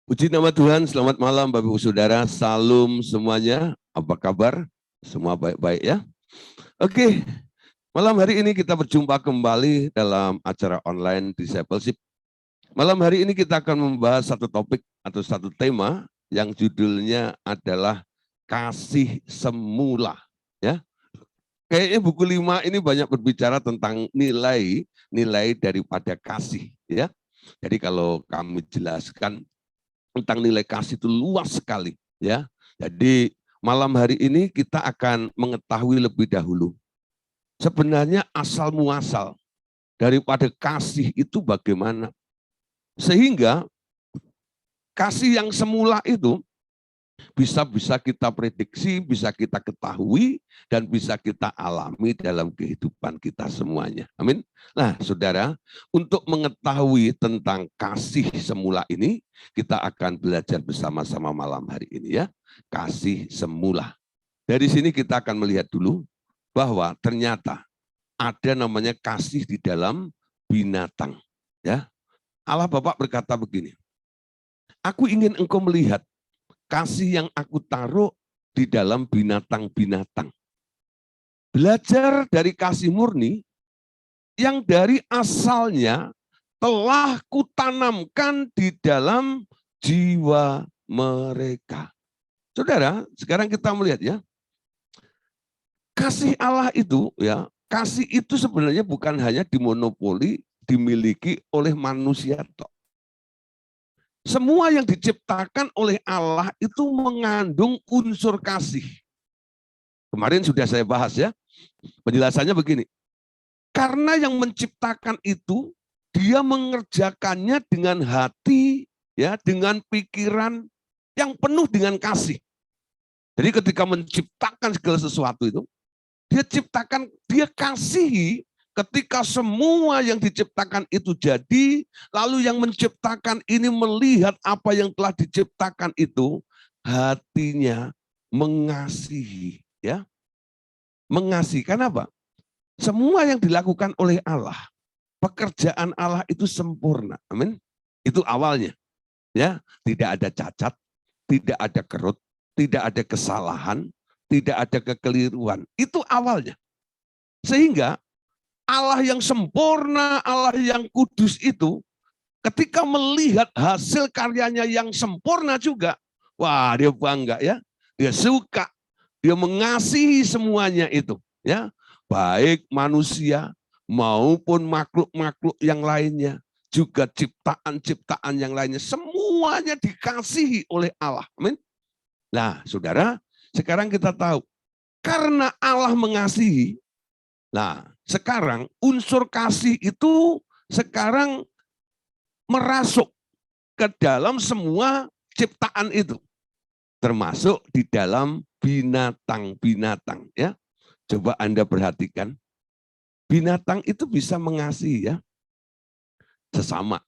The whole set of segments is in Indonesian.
Puji nama Tuhan, selamat malam Bapak Ibu Saudara, salam semuanya, apa kabar? Semua baik-baik ya? Oke, malam hari ini kita berjumpa kembali dalam acara online Discipleship. Malam hari ini kita akan membahas satu topik atau satu tema yang judulnya adalah kasih semula. Ya, kayaknya buku 5 ini banyak berbicara tentang nilai daripada kasih. Ya, jadi kalau kami jelaskan tentang nilai kasih itu luas sekali ya. Jadi malam hari ini kita akan mengetahui lebih dahulu sebenarnya asal muasal daripada kasih itu bagaimana. Sehingga kasih yang semula itu bisa kita prediksi, bisa kita ketahui, dan bisa kita alami dalam kehidupan kita semuanya. Amin. Nah, saudara, untuk mengetahui tentang kasih semula ini, kita akan belajar bersama-sama malam hari ini ya. Kasih semula. Dari sini kita akan melihat dulu bahwa ternyata ada namanya kasih di dalam binatang. Ya, Allah Bapa berkata begini, aku ingin engkau melihat kasih yang aku taruh di dalam binatang-binatang. Belajar dari kasih murni yang dari asalnya telah kutanamkan di dalam jiwa mereka. Saudara, sekarang kita melihat ya, kasih Allah itu ya, kasih itu sebenarnya bukan hanya dimonopoli dimiliki oleh manusia toh. Semua yang diciptakan oleh Allah itu mengandung unsur kasih. Kemarin sudah saya bahas ya. Penjelasannya begini. Karena yang menciptakan itu, dia mengerjakannya dengan hati, ya, dengan pikiran yang penuh dengan kasih. Jadi ketika menciptakan segala sesuatu itu, dia kasihi. Ketika semua yang diciptakan itu jadi, lalu yang menciptakan ini melihat apa yang telah diciptakan itu, hatinya mengasihi, ya. Mengasihi, karena apa? Semua yang dilakukan oleh Allah, pekerjaan Allah itu sempurna. Amin. Itu awalnya, ya. Tidak ada cacat, tidak ada kerut, tidak ada kesalahan, tidak ada kekeliruan. Itu awalnya. Sehingga Allah yang sempurna, Allah yang kudus itu, ketika melihat hasil karyanya yang sempurna juga, wah dia bangga ya, dia suka, dia mengasihi semuanya itu, ya, baik manusia maupun makhluk-makhluk yang lainnya, juga ciptaan-ciptaan yang lainnya, semuanya dikasihi oleh Allah. Amin. Nah, saudara, sekarang kita tahu karena Allah mengasihi. Nah, sekarang unsur kasih itu sekarang merasuk ke dalam semua ciptaan itu, termasuk di dalam binatang-binatang. Ya, coba Anda perhatikan, binatang itu bisa mengasihi ya, sesama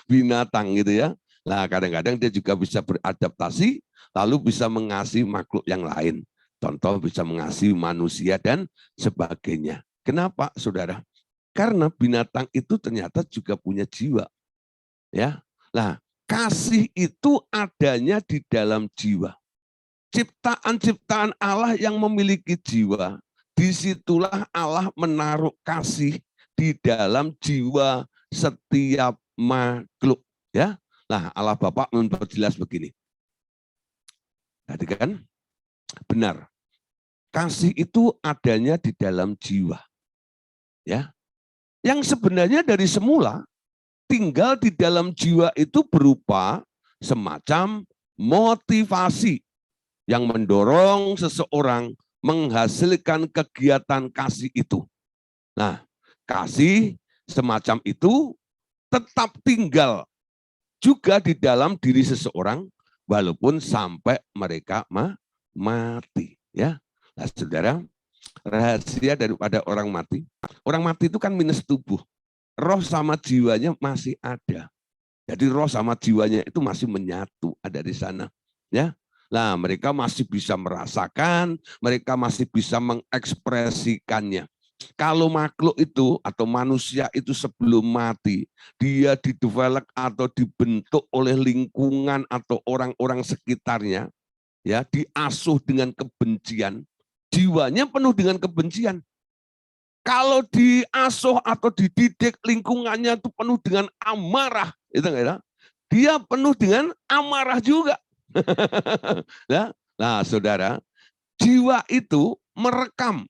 binatang gitu ya. Nah, kadang-kadang dia juga bisa beradaptasi, lalu bisa mengasihi makhluk yang lain. Contoh bisa mengasihi manusia dan sebagainya. Kenapa, saudara? Karena binatang itu ternyata juga punya jiwa. Ya, nah kasih itu adanya di dalam jiwa. Ciptaan-ciptaan Allah yang memiliki jiwa, disitulah Allah menaruh kasih di dalam jiwa setiap makhluk. Ya, nah Allah Bapa memperjelas begini. Tadi kan benar. Kasih itu adanya di dalam jiwa. Ya. Yang sebenarnya dari semula tinggal di dalam jiwa itu berupa semacam motivasi yang mendorong seseorang menghasilkan kegiatan kasih itu. Nah, kasih semacam itu tetap tinggal juga di dalam diri seseorang walaupun sampai mereka mati. Ya. Nah, saudara, rahasia daripada orang mati itu kan minus tubuh. Roh sama jiwanya masih ada. Jadi roh sama jiwanya itu masih menyatu, ada di sana. Ya, nah mereka masih bisa merasakan, mereka masih bisa mengekspresikannya. Kalau makhluk itu atau manusia itu sebelum mati, dia didevelop atau dibentuk oleh lingkungan atau orang-orang sekitarnya, ya, diasuh dengan kebencian, jiwanya penuh dengan kebencian. Kalau diasuh atau dididik lingkungannya itu penuh dengan amarah, itu enggak, dia penuh dengan amarah juga. Nah, saudara, jiwa itu merekam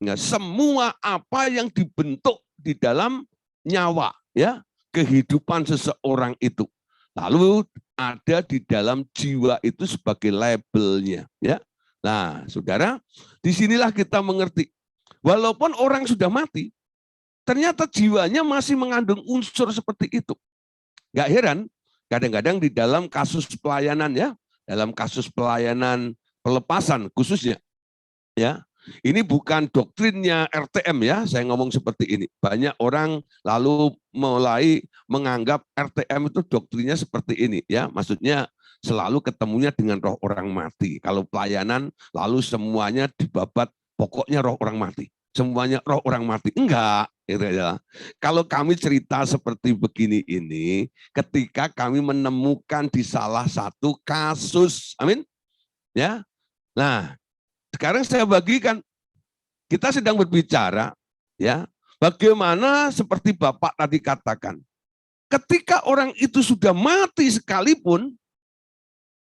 ya, semua apa yang dibentuk di dalam nyawa, ya, kehidupan seseorang itu. Lalu ada di dalam jiwa itu sebagai labelnya, ya. Nah, saudara, disinilah kita mengerti, walaupun orang sudah mati, ternyata jiwanya masih mengandung unsur seperti itu. Gak heran, kadang-kadang di dalam kasus pelayanan, ya, dalam kasus pelayanan pelepasan khususnya, ya, ini bukan doktrinnya RTM, ya, saya ngomong seperti ini. Banyak orang lalu mulai menganggap RTM itu doktrinnya seperti ini, ya, maksudnya selalu ketemunya dengan roh orang mati. Kalau pelayanan lalu semuanya dibabat, pokoknya roh orang mati. Semuanya roh orang mati. Enggak, gitu ya. Kalau kami cerita seperti begini ini, ketika kami menemukan di salah satu kasus, amin, ya. Nah, sekarang saya bagikan, kita sedang berbicara, ya, bagaimana seperti Bapak tadi katakan, ketika orang itu sudah mati sekalipun,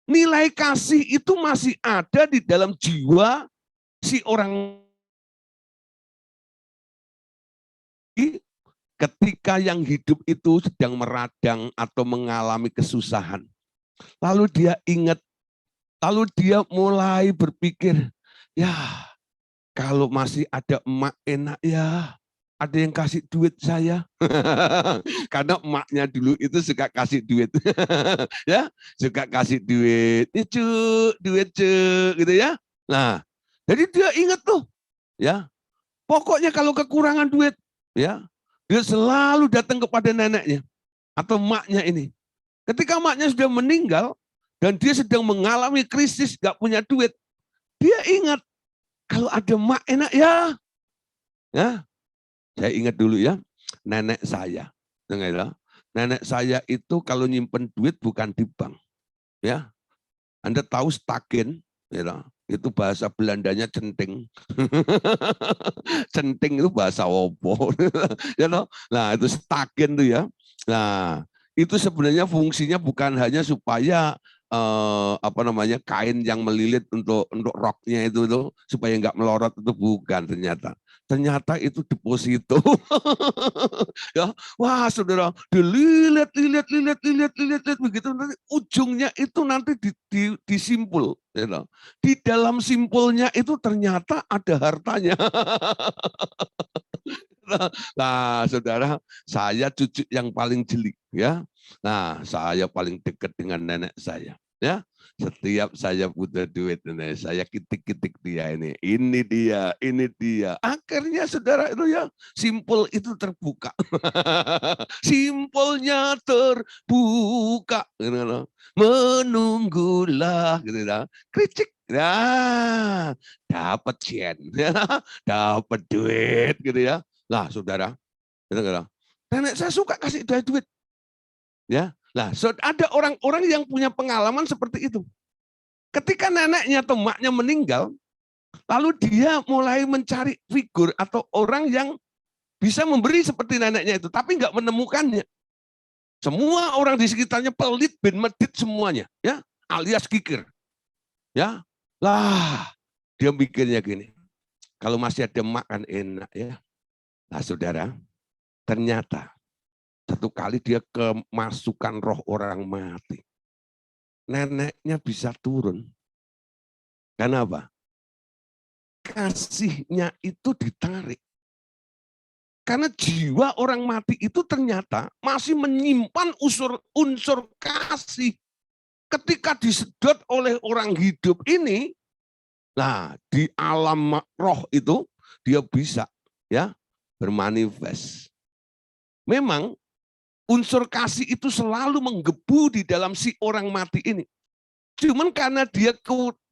nilai kasih itu masih ada di dalam jiwa si orang. Ketika yang hidup itu sedang meradang atau mengalami kesusahan, lalu dia ingat, lalu dia mulai berpikir, ya, kalau masih ada emak enak ya, ada yang kasih duit saya. Karena emaknya dulu itu suka kasih duit. Ya, suka kasih duit. Ini cuk, duit cuk, gitu ya. Nah, jadi dia ingat tuh, ya. Pokoknya kalau kekurangan duit, ya, dia selalu datang kepada neneknya atau emaknya ini. Ketika emaknya sudah meninggal dan dia sedang mengalami krisis, gak punya duit, dia ingat, kalau ada emak enak ya. Ya, saya ingat dulu ya, nenek saya. Nenek saya itu kalau nyimpen duit bukan di bank. Ya, Anda tahu stagen, ya, itu bahasa Belandanya centing. Centing itu bahasa opo. Ya, nah, itu stagen tuh ya. Nah, itu sebenarnya fungsinya bukan hanya supaya apa namanya, kain yang melilit untuk roknya itu supaya nggak melorot, itu bukan, ternyata itu deposito. Ya, wah saudara, dililit begitu, nanti ujungnya itu nanti disimpul, ya, di dalam simpulnya itu ternyata ada hartanya. Nah, saudara, saya cucu yang paling jeli, ya. Nah, saya paling dekat dengan nenek saya, ya. Setiap saya butuh duit, saya kitik-kitik dia ini. Ini dia, ini dia. Akhirnya saudara itu ya, simpul itu terbuka. Simpulnya terbuka. Menunggulah, gitu ya. Kricik. Nah, dapat yen, dapat duit, gitu ya. Lah, saudara, nenek saya suka kasih duit, ya. Lah, ada orang-orang yang punya pengalaman seperti itu. Ketika neneknya atau emaknya meninggal, lalu dia mulai mencari figur atau orang yang bisa memberi seperti neneknya itu, tapi nggak menemukannya. Semua orang di sekitarnya pelit, bin medit semuanya, ya, alias kikir, ya. Lah, dia mikirnya gini, kalau masih ada emak kan enak, ya. Nah, saudara, ternyata satu kali dia kemasukan roh orang mati. Neneknya bisa turun. Kenapa? Kasihnya itu ditarik. Karena jiwa orang mati itu ternyata masih menyimpan unsur kasih. Ketika disedot oleh orang hidup ini, nah di alam roh itu dia bisa, ya, bermanifest. Memang unsur kasih itu selalu menggebu di dalam si orang mati ini. Cuman karena dia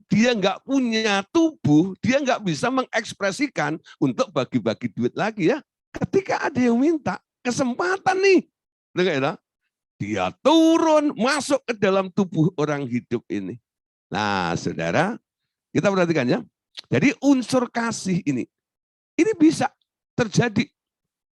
dia nggak punya tubuh, dia nggak bisa mengekspresikan untuk bagi-bagi duit lagi ya. Ketika ada yang minta kesempatan nih, dia turun masuk ke dalam tubuh orang hidup ini. Nah, saudara, kita perhatikan ya. Jadi unsur kasih ini bisa terjadi.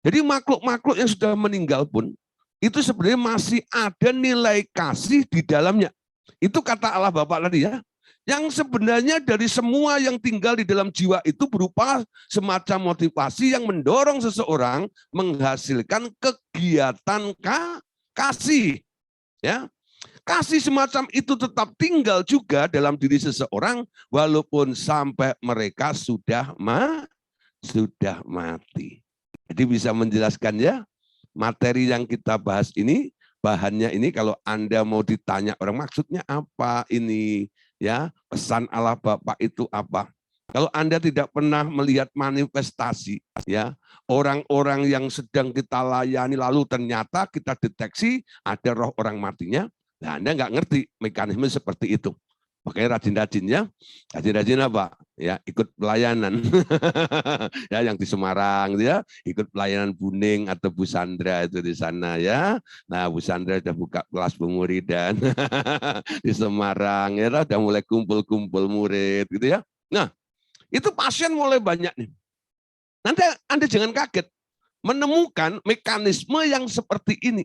Jadi makhluk-makhluk yang sudah meninggal pun, itu sebenarnya masih ada nilai kasih di dalamnya. Itu kata Allah Bapa tadi ya. Yang sebenarnya dari semua yang tinggal di dalam jiwa itu berupa semacam motivasi yang mendorong seseorang menghasilkan kegiatan kasih. Ya, kasih semacam itu tetap tinggal juga dalam diri seseorang walaupun sampai mereka sudah mati. Jadi bisa menjelaskan ya, materi yang kita bahas ini, bahannya ini kalau Anda mau ditanya orang maksudnya apa ini, ya pesan Allah Bapa itu apa. Kalau Anda tidak pernah melihat manifestasi, ya orang-orang yang sedang kita layani lalu ternyata kita deteksi ada roh orang matinya, nah Anda nggak ngerti mekanisme seperti itu. Makanya rajin-rajin ya, rajin-rajin apa? Ya ikut pelayanan, ya yang di Semarang ya, ikut pelayanan Buning atau Bu Sandra itu di sana ya. Nah Bu Sandra sudah buka kelas pemuridan di Semarang ya, udah mulai kumpul-kumpul murid gitu ya. Nah itu pasien mulai banyak nih. Nanti Anda jangan kaget menemukan mekanisme yang seperti ini.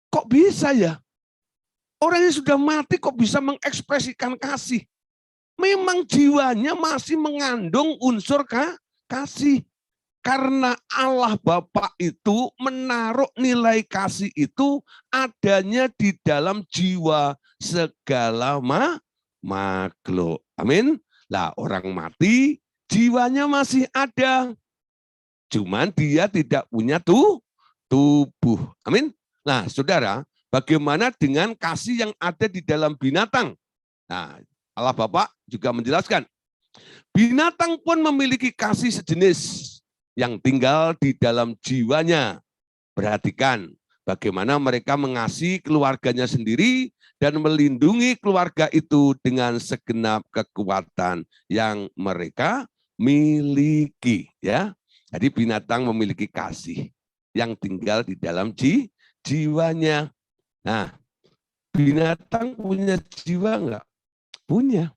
Kok bisa ya? Orang yang sudah mati kok bisa mengekspresikan kasih? Memang jiwanya masih mengandung unsur kasih. Karena Allah Bapa itu menaruh nilai kasih itu adanya di dalam jiwa segala makhluk. Amin. Lah orang mati jiwanya masih ada. Cuman dia tidak punya tubuh. Amin. Nah saudara, bagaimana dengan kasih yang ada di dalam binatang? Nah, Allah Bapa juga menjelaskan, binatang pun memiliki kasih sejenis yang tinggal di dalam jiwanya. Perhatikan bagaimana mereka mengasihi keluarganya sendiri dan melindungi keluarga itu dengan segenap kekuatan yang mereka miliki. Ya, jadi binatang memiliki kasih yang tinggal di dalam jiwanya. Nah, binatang punya jiwa enggak? Punya.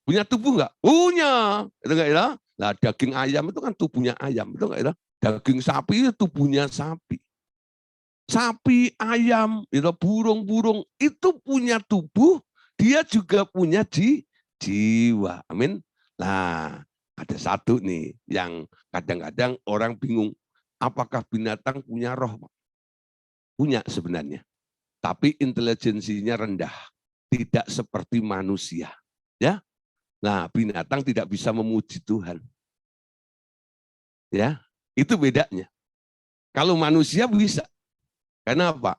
Punya tubuh enggak? Punya. Itu enggak ya? Nah, daging ayam itu kan tubuhnya ayam, itu enggak ya? Daging sapi itu tubuhnya sapi. Sapi, ayam, itu burung-burung itu punya tubuh, dia juga punya jiwa. Amin. Nah, ada satu nih yang kadang-kadang orang bingung, apakah binatang punya roh? Punya sebenarnya. Tapi intelijensinya rendah, tidak seperti manusia. Ya, nah binatang tidak bisa memuji Tuhan. Ya, itu bedanya. Kalau manusia bisa. Kenapa?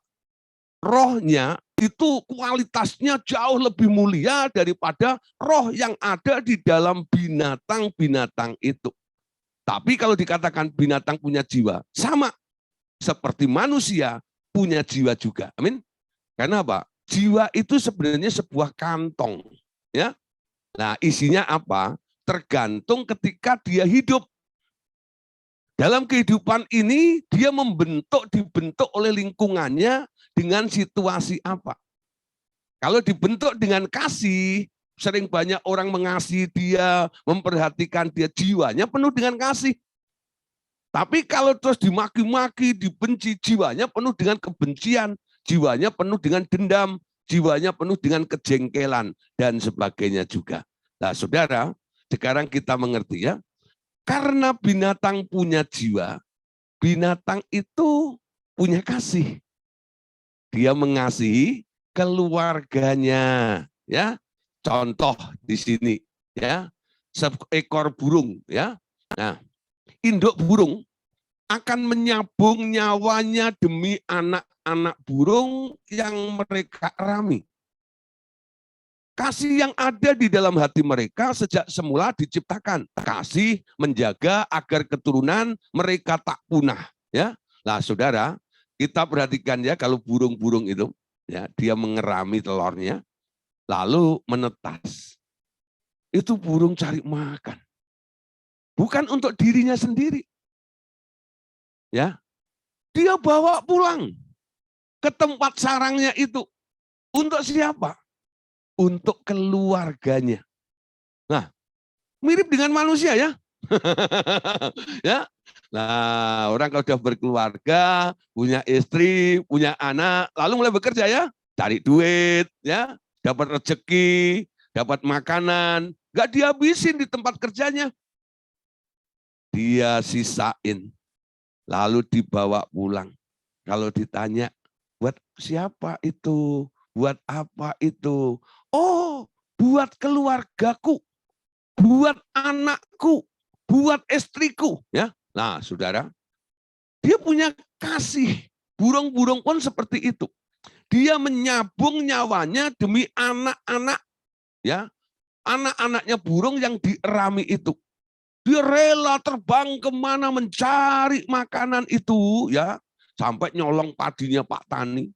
Rohnya itu kualitasnya jauh lebih mulia daripada roh yang ada di dalam binatang-binatang itu. Tapi kalau dikatakan binatang punya jiwa, sama seperti manusia punya jiwa juga. Amin. Karena apa? Jiwa itu sebenarnya sebuah kantong, ya. Nah, isinya apa? Tergantung ketika dia hidup. Dalam kehidupan ini dia dibentuk oleh lingkungannya dengan situasi apa? Kalau dibentuk dengan kasih, sering banyak orang mengasihi dia, memperhatikan dia, jiwanya penuh dengan kasih. Tapi kalau terus dimaki-maki, dibenci, jiwanya penuh dengan kebencian, jiwanya penuh dengan dendam, jiwanya penuh dengan kejengkelan, dan sebagainya juga. Nah saudara, sekarang kita mengerti ya, karena binatang punya jiwa, binatang itu punya kasih. Dia mengasihi keluarganya, ya. Contoh di sini, ya, seekor burung, ya. Nah, induk burung akan menyabung nyawanya demi anak-anak burung yang mereka rami. Kasih yang ada di dalam hati mereka sejak semula diciptakan. Kasih menjaga agar keturunan mereka tak punah. Ya, nah saudara, kita perhatikan ya kalau burung-burung itu, ya dia mengerami telurnya, lalu menetas. Itu burung cari makan. Bukan untuk dirinya sendiri. Ya, dia bawa pulang ke tempat sarangnya itu. Untuk siapa? Untuk keluarganya. Nah, mirip dengan manusia ya. Ya. Nah, orang kalau sudah berkeluarga, punya istri, punya anak, lalu mulai bekerja ya, cari duit, ya, dapat rezeki, dapat makanan, nggak dihabisin di tempat kerjanya, dia sisain, lalu dibawa pulang. Kalau ditanya, buat siapa itu? Buat apa itu? Oh, buat keluargaku, buat anakku, buat istriku. Ya, nah saudara, dia punya kasih. Burung-burung pun seperti itu. Dia menyabung nyawanya demi anak-anak, ya, anak-anaknya burung yang dierami itu. Dia rela terbang kemana mencari makanan itu, ya, sampai nyolong padinya Pak Tani,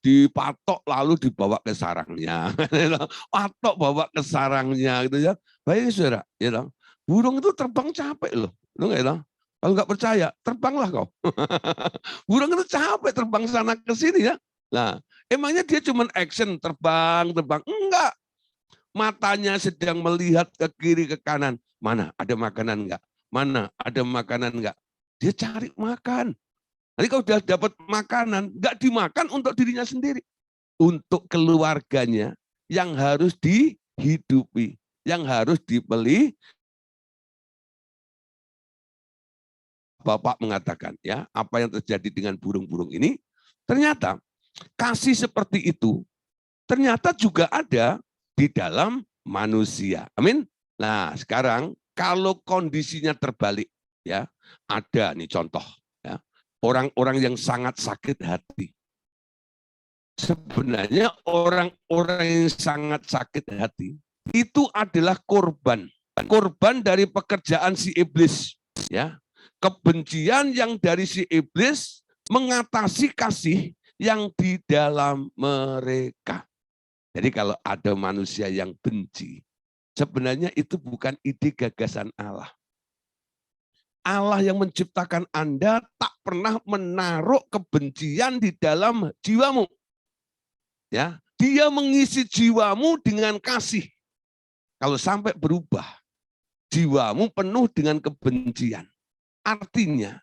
dipatok lalu dibawa ke sarangnya, patok bawa ke sarangnya, gitu ya. Baik saudara, ya, burung itu terbang capek loh, kalau nggak percaya, terbanglah kau. Burung itu capek terbang sana ke sini ya. Nah, emangnya dia cuma action terbang, terbang? Enggak. Matanya sedang melihat ke kiri ke kanan. Mana ada makanan enggak? Mana ada makanan enggak? Dia cari makan. Nanti kalau sudah dapat makanan, enggak dimakan untuk dirinya sendiri. Untuk keluarganya yang harus dihidupi, yang harus dibeli. Bapak mengatakan, ya, apa yang terjadi dengan burung-burung ini, ternyata kasih seperti itu ternyata juga ada di dalam manusia. Amin. Nah, sekarang kalau kondisinya terbalik, ya, ada nih contoh, ya, orang-orang yang sangat sakit hati. Sebenarnya orang-orang yang sangat sakit hati itu adalah korban dari pekerjaan si iblis, ya. Kebencian yang dari si iblis mengatasi kasih yang di dalam mereka. Jadi kalau ada manusia yang benci, sebenarnya itu bukan ide gagasan Allah. Allah yang menciptakan Anda tak pernah menaruh kebencian di dalam jiwamu. Ya, dia mengisi jiwamu dengan kasih. Kalau sampai berubah, jiwamu penuh dengan kebencian. Artinya,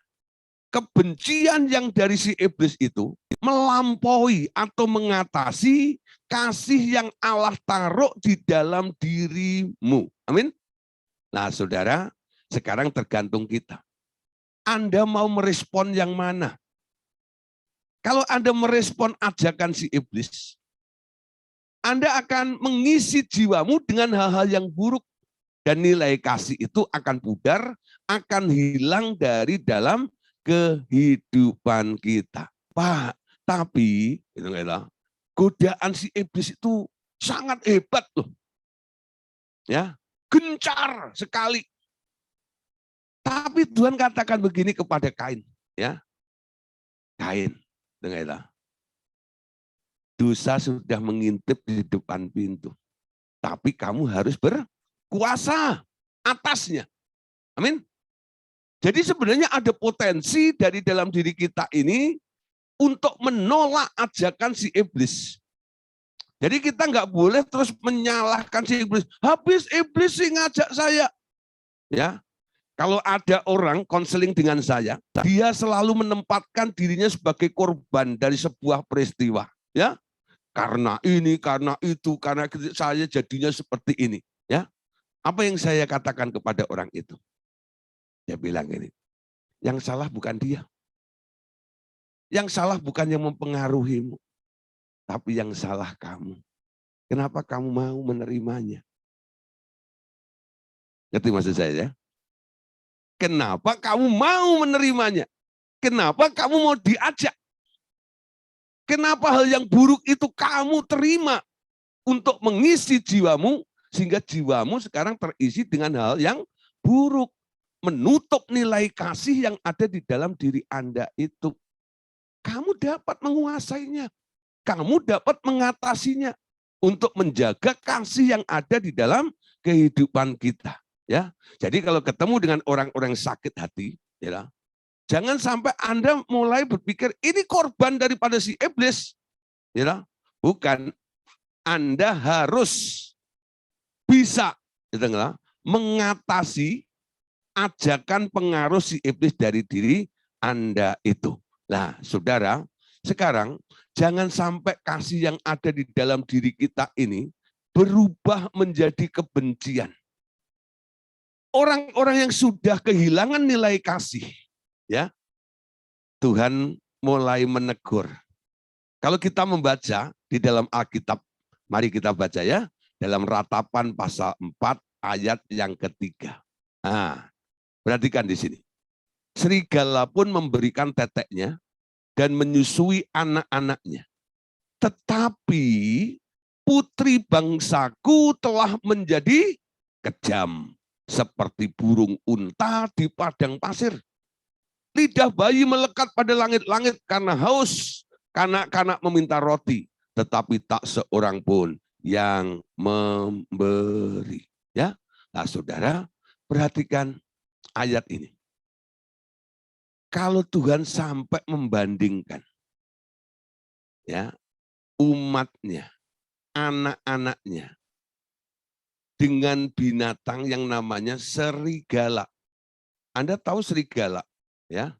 kebencian yang dari si iblis itu melampaui atau mengatasi kasih yang Allah taruh di dalam dirimu. Amin. Nah, saudara, sekarang tergantung kita. Anda mau merespon yang mana? Kalau Anda merespon ajakan si iblis, Anda akan mengisi jiwamu dengan hal-hal yang buruk. Dan nilai kasih itu akan pudar, akan hilang dari dalam kehidupan kita. Pak, tapi godaan si iblis itu sangat hebat loh. Ya, gencar sekali. Tapi Tuhan katakan begini kepada Kain, ya. Kain, dengarlah. Dosa sudah mengintip di depan pintu. Tapi kamu harus berkuasa atasnya. Amin. Jadi sebenarnya ada potensi dari dalam diri kita ini untuk menolak ajakan si iblis. Jadi kita nggak boleh terus menyalahkan si iblis. Habis iblis sih ngajak saya. Ya, kalau ada orang konseling dengan saya, dia selalu menempatkan dirinya sebagai korban dari sebuah peristiwa. Ya, karena ini, karena itu, karena saya jadinya seperti ini. Ya, apa yang saya katakan kepada orang itu? Dia bilang ini, yang salah bukan dia. Yang salah bukan yang mempengaruhimu, tapi yang salah kamu. Kenapa kamu mau menerimanya? Ngerti maksud saya ya? Kenapa kamu mau menerimanya? Kenapa kamu mau diajak? Kenapa hal yang buruk itu kamu terima untuk mengisi jiwamu, sehingga jiwamu sekarang terisi dengan hal yang buruk. Menutup nilai kasih yang ada di dalam diri Anda itu. Kamu dapat menguasainya. Kamu dapat mengatasinya. untuk menjaga kasih yang ada di dalam kehidupan kita. Ya, jadi kalau ketemu dengan orang-orang sakit hati, ya, jangan sampai Anda mulai berpikir ini korban daripada si iblis, ya, bukan. Anda harus bisa, gitu, mengatasi ajakan pengaruh si iblis dari diri Anda itu. Nah, saudara, sekarang jangan sampai kasih yang ada di dalam diri kita ini berubah menjadi kebencian. Orang-orang yang sudah kehilangan nilai kasih, ya, Tuhan mulai menegur. Kalau kita membaca di dalam Alkitab, mari kita baca ya, dalam Ratapan pasal 4 ayat yang ketiga. Nah, perhatikan di sini. Serigala pun memberikan teteknya dan menyusui anak-anaknya. Tetapi putri bangsaku telah menjadi kejam, seperti burung unta di padang pasir. Lidah bayi melekat pada langit-langit karena haus. Kanak-kanak meminta roti, tetapi tak seorang pun yang memberi. Ya, nah saudara, perhatikan ayat ini. Kalau Tuhan sampai membandingkan, ya, umatnya, anak-anaknya dengan binatang yang namanya serigala. Anda tahu serigala, ya?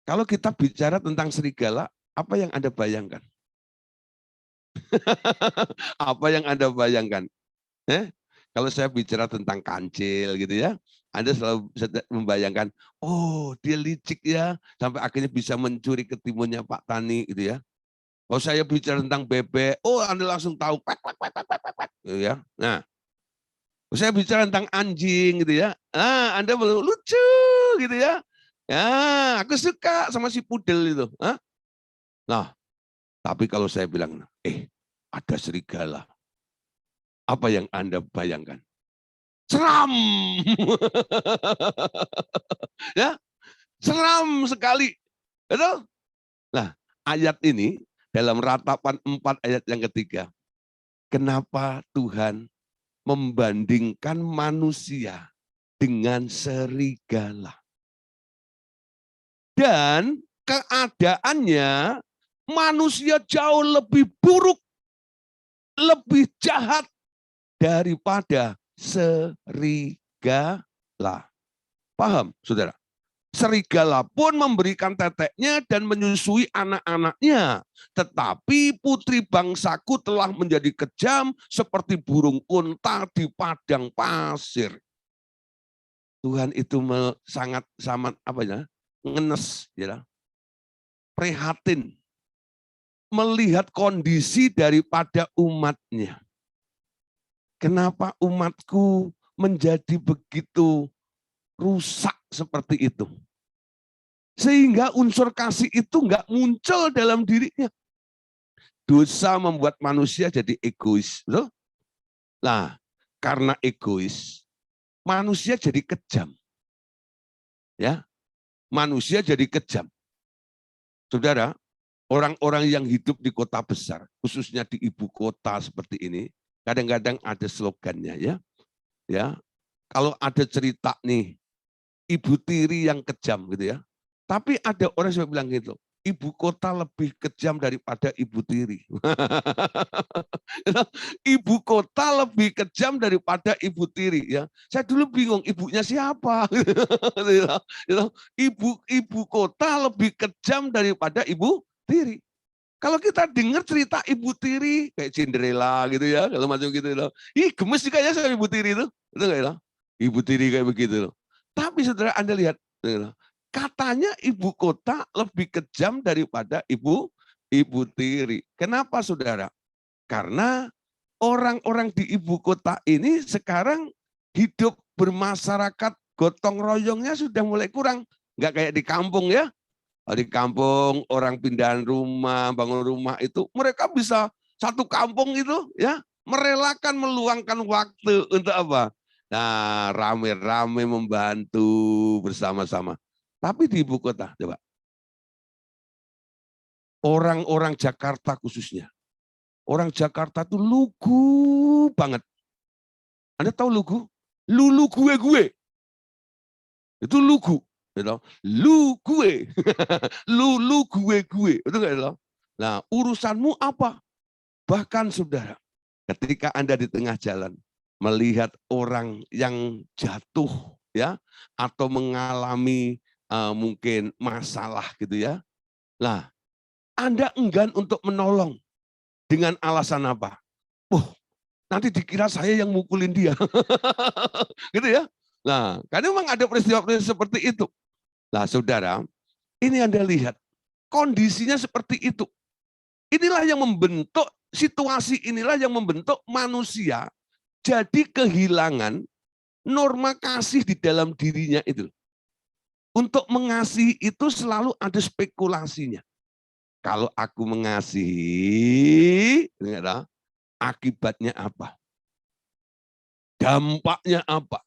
Kalau kita bicara tentang serigala, apa yang Anda bayangkan? Apa yang Anda bayangkan? Kalau saya bicara tentang kancil gitu ya, Anda selalu membayangkan, oh dia licik ya, sampai akhirnya bisa mencuri ketimunnya Pak Tani gitu ya. Kalau saya bicara tentang bebek, oh Anda langsung tahu, pek, pek, pek, pek, pek, pek, gitu ya. Nah, saya bicara tentang anjing gitu ya, Anda belum lucu gitu ya. Ya, aku suka sama si pudel itu. Nah, tapi kalau saya bilang, ada serigala, apa yang Anda bayangkan? Seram. Ya, seram sekali. Betul? Nah, ayat ini dalam Ratapan 4 ayat yang ketiga. Kenapa Tuhan membandingkan manusia dengan serigala? Dan keadaannya manusia jauh lebih buruk, lebih jahat daripada serigala. Paham, saudara? Serigala pun memberikan teteknya dan menyusui anak-anaknya. Tetapi putri bangsaku telah menjadi kejam seperti burung unta di padang pasir. Tuhan itu sangat ngenes, ya, prihatin melihat kondisi daripada umatnya. Kenapa umatku menjadi begitu rusak seperti itu? Sehingga unsur kasih itu nggak muncul dalam dirinya. Dosa membuat manusia jadi egois. Betul? Nah, karena egois, manusia jadi kejam. Ya, manusia jadi kejam. Saudara, orang-orang yang hidup di kota besar, khususnya di ibu kota seperti ini, kadang-kadang ada slogannya, ya. Ya, kalau ada cerita nih, ibu tiri yang kejam gitu ya. Tapi ada orang yang bilang gitu, ibu kota lebih kejam daripada ibu tiri. Ibu kota lebih kejam daripada ibu tiri ya. Saya dulu bingung ibunya siapa. Ibu kota lebih kejam daripada ibu tiri. Kalau kita dengar cerita ibu tiri kayak Cinderella gitu ya, kalau macam gitu loh. Ih, gemes juga ya sama ibu tiri itu. Itu enggak ya? Ibu tiri kayak begitu loh. Tapi saudara Anda lihat, katanya ibu kota lebih kejam daripada ibu tiri. Kenapa saudara? Karena orang-orang di ibu kota ini sekarang hidup bermasyarakat gotong royongnya sudah mulai kurang. Enggak kayak di kampung ya. Di kampung orang pindahan rumah, bangun rumah itu mereka bisa satu kampung itu ya merelakan meluangkan waktu untuk apa? Nah, rame-rame membantu bersama-sama. Tapi di ibu kota, coba. Orang-orang Jakarta khususnya, Orang Jakarta tuh lugu banget. Anda tahu lugu? Lulu gue. Itu lugu. Gitu. Lu gue. Lulu gue. Itu enggak gitu. Nah, urusanmu apa? Bahkan saudara, ketika Anda di tengah jalan melihat orang yang jatuh ya atau mengalami mungkin masalah gitu ya. Lah, Anda enggan untuk menolong dengan alasan apa? Nanti dikira saya yang mukulin dia. Gitu ya. Nah, karena memang ada peristiwa-peristiwa seperti itu. Nah, saudara, ini Anda lihat kondisinya seperti itu. Inilah yang membentuk situasi, inilah yang membentuk manusia jadi kehilangan norma kasih di dalam dirinya itu. Untuk mengasihi itu selalu ada spekulasinya. Kalau aku mengasihi, akibatnya apa? Dampaknya apa?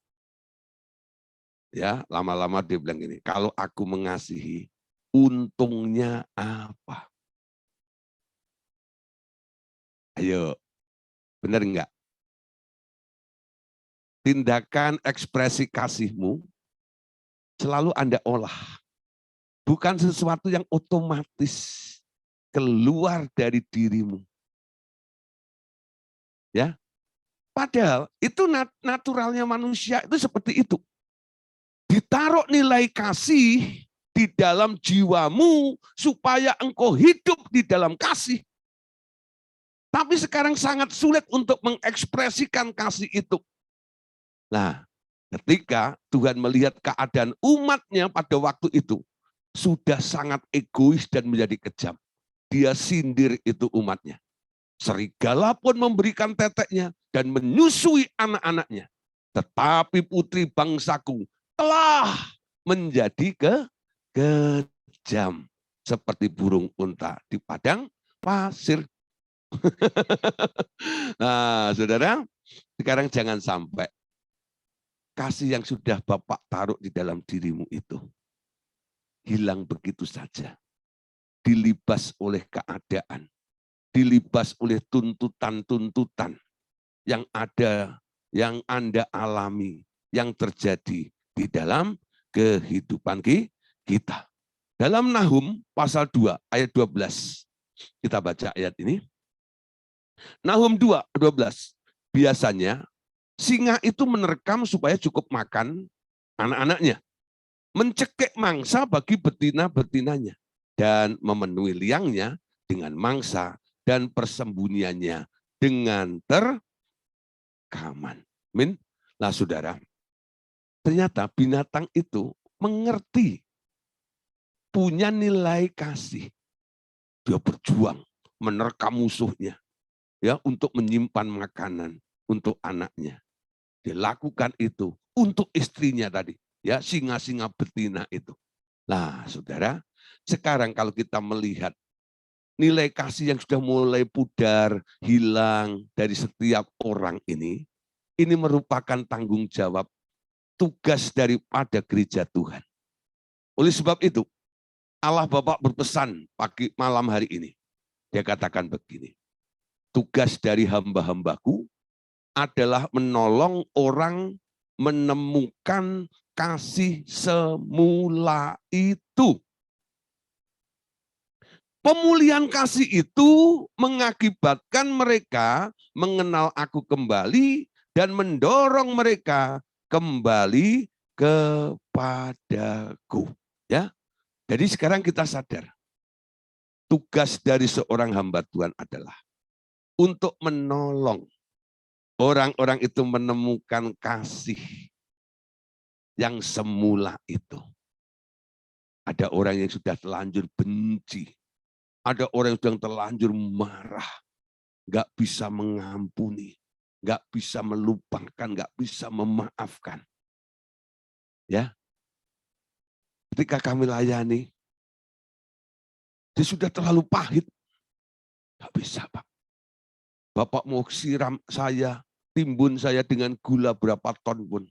Ya, lama-lama dia bilang gini, kalau aku mengasihi, untungnya apa? Ayo, benar enggak? Tindakan ekspresi kasihmu selalu Anda olah. Bukan sesuatu yang otomatis keluar dari dirimu. Ya, padahal itu naturalnya manusia itu seperti itu. Ditaruh nilai kasih di dalam jiwamu supaya engkau hidup di dalam kasih. Tapi sekarang sangat sulit untuk mengekspresikan kasih itu. Nah, ketika Tuhan melihat keadaan umatnya pada waktu itu, sudah sangat egois dan menjadi kejam. Dia sindir itu umatnya. Serigala pun memberikan teteknya dan menyusui anak-anaknya. Tetapi putri bangsaku telah menjadi kejam. Seperti burung unta di padang pasir. Nah, saudara, sekarang jangan sampai kasih yang sudah Bapak taruh di dalam dirimu itu hilang begitu saja. Dilibas oleh keadaan. Dilibas oleh tuntutan-tuntutan yang ada, yang Anda alami, yang terjadi di dalam kehidupan kita. Dalam Nahum pasal 2 ayat 12, kita baca ayat ini. Nahum 2:12, biasanya singa itu menerkam supaya cukup makan anak-anaknya, mencekik mangsa bagi betina-betinanya, dan memenuhi liangnya dengan mangsa dan persembunyiannya dengan terkaman. Amin. Nah, saudara, ternyata binatang itu mengerti, punya nilai kasih. Dia berjuang menerkam musuhnya, ya, untuk menyimpan makanan untuk anaknya. Dia lakukan itu untuk istrinya tadi, ya, singa-singa betina itu. Nah, saudara, sekarang kalau kita melihat nilai kasih yang sudah mulai pudar, hilang dari setiap orang ini merupakan tanggung jawab, tugas daripada gereja Tuhan. Oleh sebab itu, Allah Bapa berpesan pagi malam hari ini. Dia katakan begini, tugas dari hamba-hambaku adalah menolong orang menemukan kasih semula itu. Pemulihan kasih itu mengakibatkan mereka mengenal aku kembali dan mendorong mereka kembali kepadaku. Ya, jadi sekarang kita sadar, tugas dari seorang hamba Tuhan adalah untuk menolong orang-orang itu menemukan kasih yang semula itu. Ada orang yang sudah terlanjur benci. Ada orang yang sudah terlanjur marah. Nggak bisa mengampuni. Nggak bisa melupakan. Nggak bisa memaafkan. Ya, ketika kami layani, dia sudah terlalu pahit. Nggak bisa, Pak. Bapak mau siram saya, timbun saya dengan gula berapa ton pun.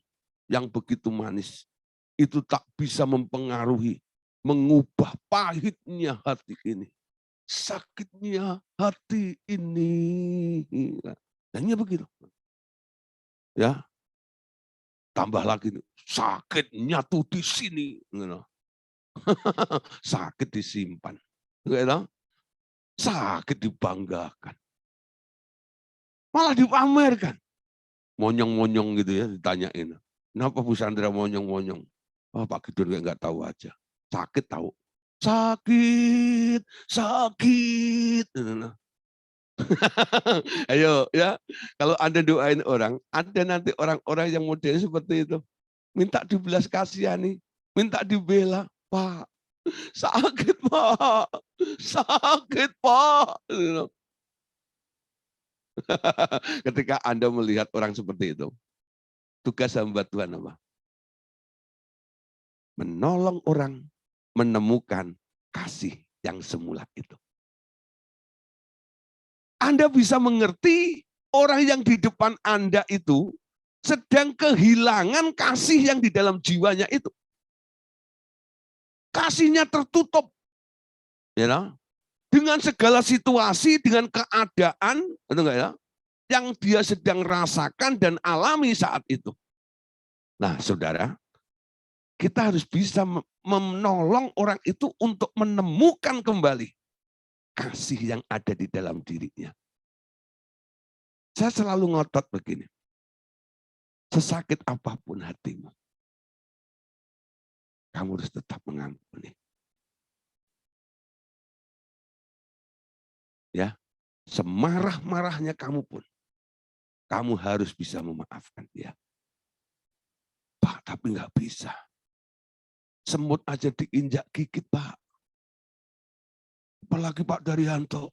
Yang begitu manis. Itu tak bisa mempengaruhi, mengubah pahitnya hati ini. sakitnya hati ini. Nyanyi begitu. Ya, tambah lagi sakitnya tuh di sini. Sakit disimpan. Sakit dibanggakan. Malah dipamerkan. Monyong-monyong gitu ya, ditanyain. Kenapa Bu Sandra monyong-monyong? Oh, Pak Gidon nggak tahu aja. Sakit tahu. Sakit, sakit. Ayo ya, kalau Anda doain orang, ada nanti orang-orang yang modelnya seperti itu. Minta dibelas kasihani, minta dibela. Pak, sakit Pak, sakit Pak. Ketika Anda melihat orang seperti itu, tugas hamba Tuhan apa? Menolong orang menemukan kasih yang semula itu. Anda bisa mengerti orang yang di depan Anda itu sedang kehilangan kasih yang di dalam jiwanya itu. Kasihnya tertutup. Ya, dengan segala situasi, dengan keadaan, yang dia sedang rasakan dan alami saat itu. Nah, saudara, kita harus bisa menolong orang itu untuk menemukan kembali kasih yang ada di dalam dirinya. Saya selalu ngotot begini. Sesakit apapun hatimu, kamu harus tetap mengampuni. Ya, semarah-marahnya kamu pun, kamu harus bisa memaafkan dia. Pak, tapi nggak bisa. Semut aja diinjak gigit, Pak. Apalagi Pak Daryanto.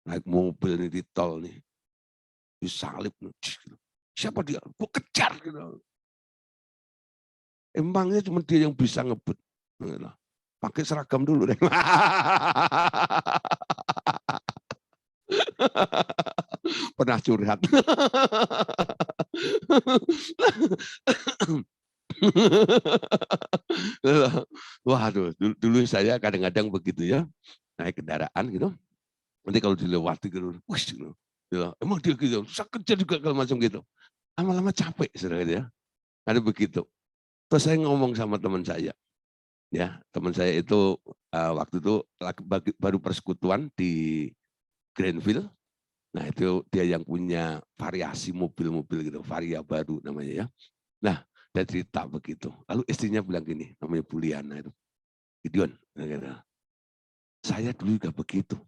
Naik mobil nih di tol nih. Disalib. Siapa dia? Gue kejar. Emangnya cuma dia yang bisa ngebut. Pakai seragam dulu deh. Pernah curhat. Waduh, dulu saya kadang-kadang begitu ya, naik kendaraan gitu. Nanti kalau dilewati gitu, emang dia gitu, saya kerja juga kalau macam gitu. Lama-lama capek, saudara ya. Ada begitu. Terus saya ngomong sama teman saya, ya teman saya itu waktu itu baru persekutuan di Greenville. Nah itu dia yang punya variasi mobil-mobil gitu, Varia baru namanya ya. Nah dia cerita begitu. Lalu istrinya bilang gini, namanya Buliana itu, Gideon, saya dulu juga begitu,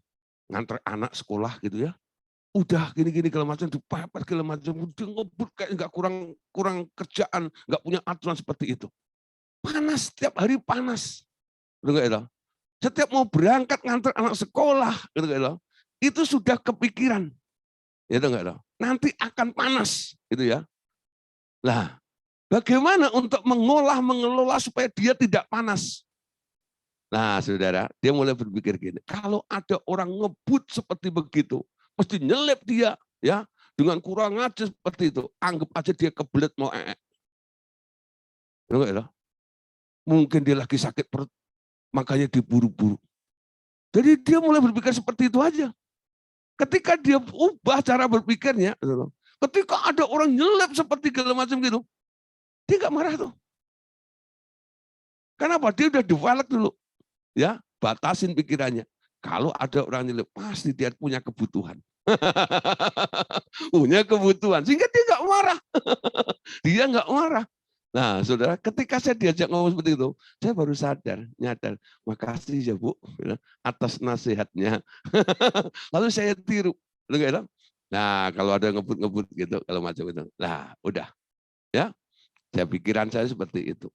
nganter anak sekolah gitu ya. Udah gini-gini segala macam, dipepet segala macam, dia ngebut kayak nggak kurang kerjaan, nggak punya aturan seperti itu. Panas, setiap hari panas. Gitu. Setiap mau berangkat nganter anak sekolah, gitu. Itu sudah kepikiran. Gitu, nanti akan panas. Gitu ya. Nah, bagaimana untuk mengelola supaya dia tidak panas? Nah, saudara, dia mulai berpikir gini, kalau ada orang ngebut seperti begitu, mesti nyelip dia, ya, dengan kurang aja seperti itu. Anggap aja dia kebelet mau Mungkin dia lagi sakit perut, makanya diburu-buru. Jadi dia mulai berpikir seperti itu aja. Ketika dia ubah cara berpikirnya, ketika ada orang nyelip seperti segala macam gitu, dia nggak marah tuh. Kenapa? Dia udah develop dulu, ya, batasin pikirannya. Kalau ada orang nyelip, pasti dia punya kebutuhan. Punya kebutuhan, sehingga dia nggak marah. Dia nggak marah. Nah, saudara, ketika saya diajak ngomong seperti itu, saya baru nyadar, makasih ya Bu, atas nasihatnya. Lalu saya tiru. Nah, kalau ada ngebut-ngebut gitu, kalau macam itu, nah udah, ya, saya pikiran saya seperti itu.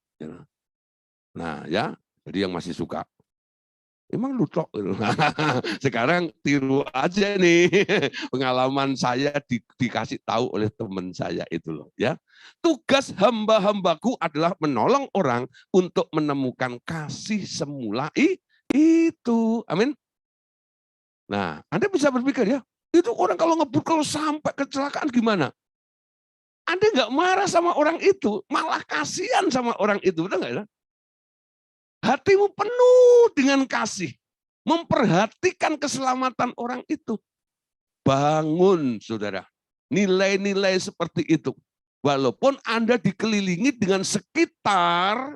Nah, ya, jadi yang masih suka, emang lu tok. Sekarang tiru aja nih pengalaman saya dikasih tahu oleh teman saya itu loh ya. Tugas hamba-hambaku adalah menolong orang untuk menemukan kasih semula itu. Amin. Nah, Anda bisa berpikir ya, itu orang kalau ngebut kalau sampai kecelakaan gimana? Anda nggak marah sama orang itu, malah kasihan sama orang itu, betul nggak ya? Hatimu penuh dengan kasih. Memperhatikan keselamatan orang itu. Bangun, saudara. Nilai-nilai seperti itu. Walaupun Anda dikelilingi dengan sekitar,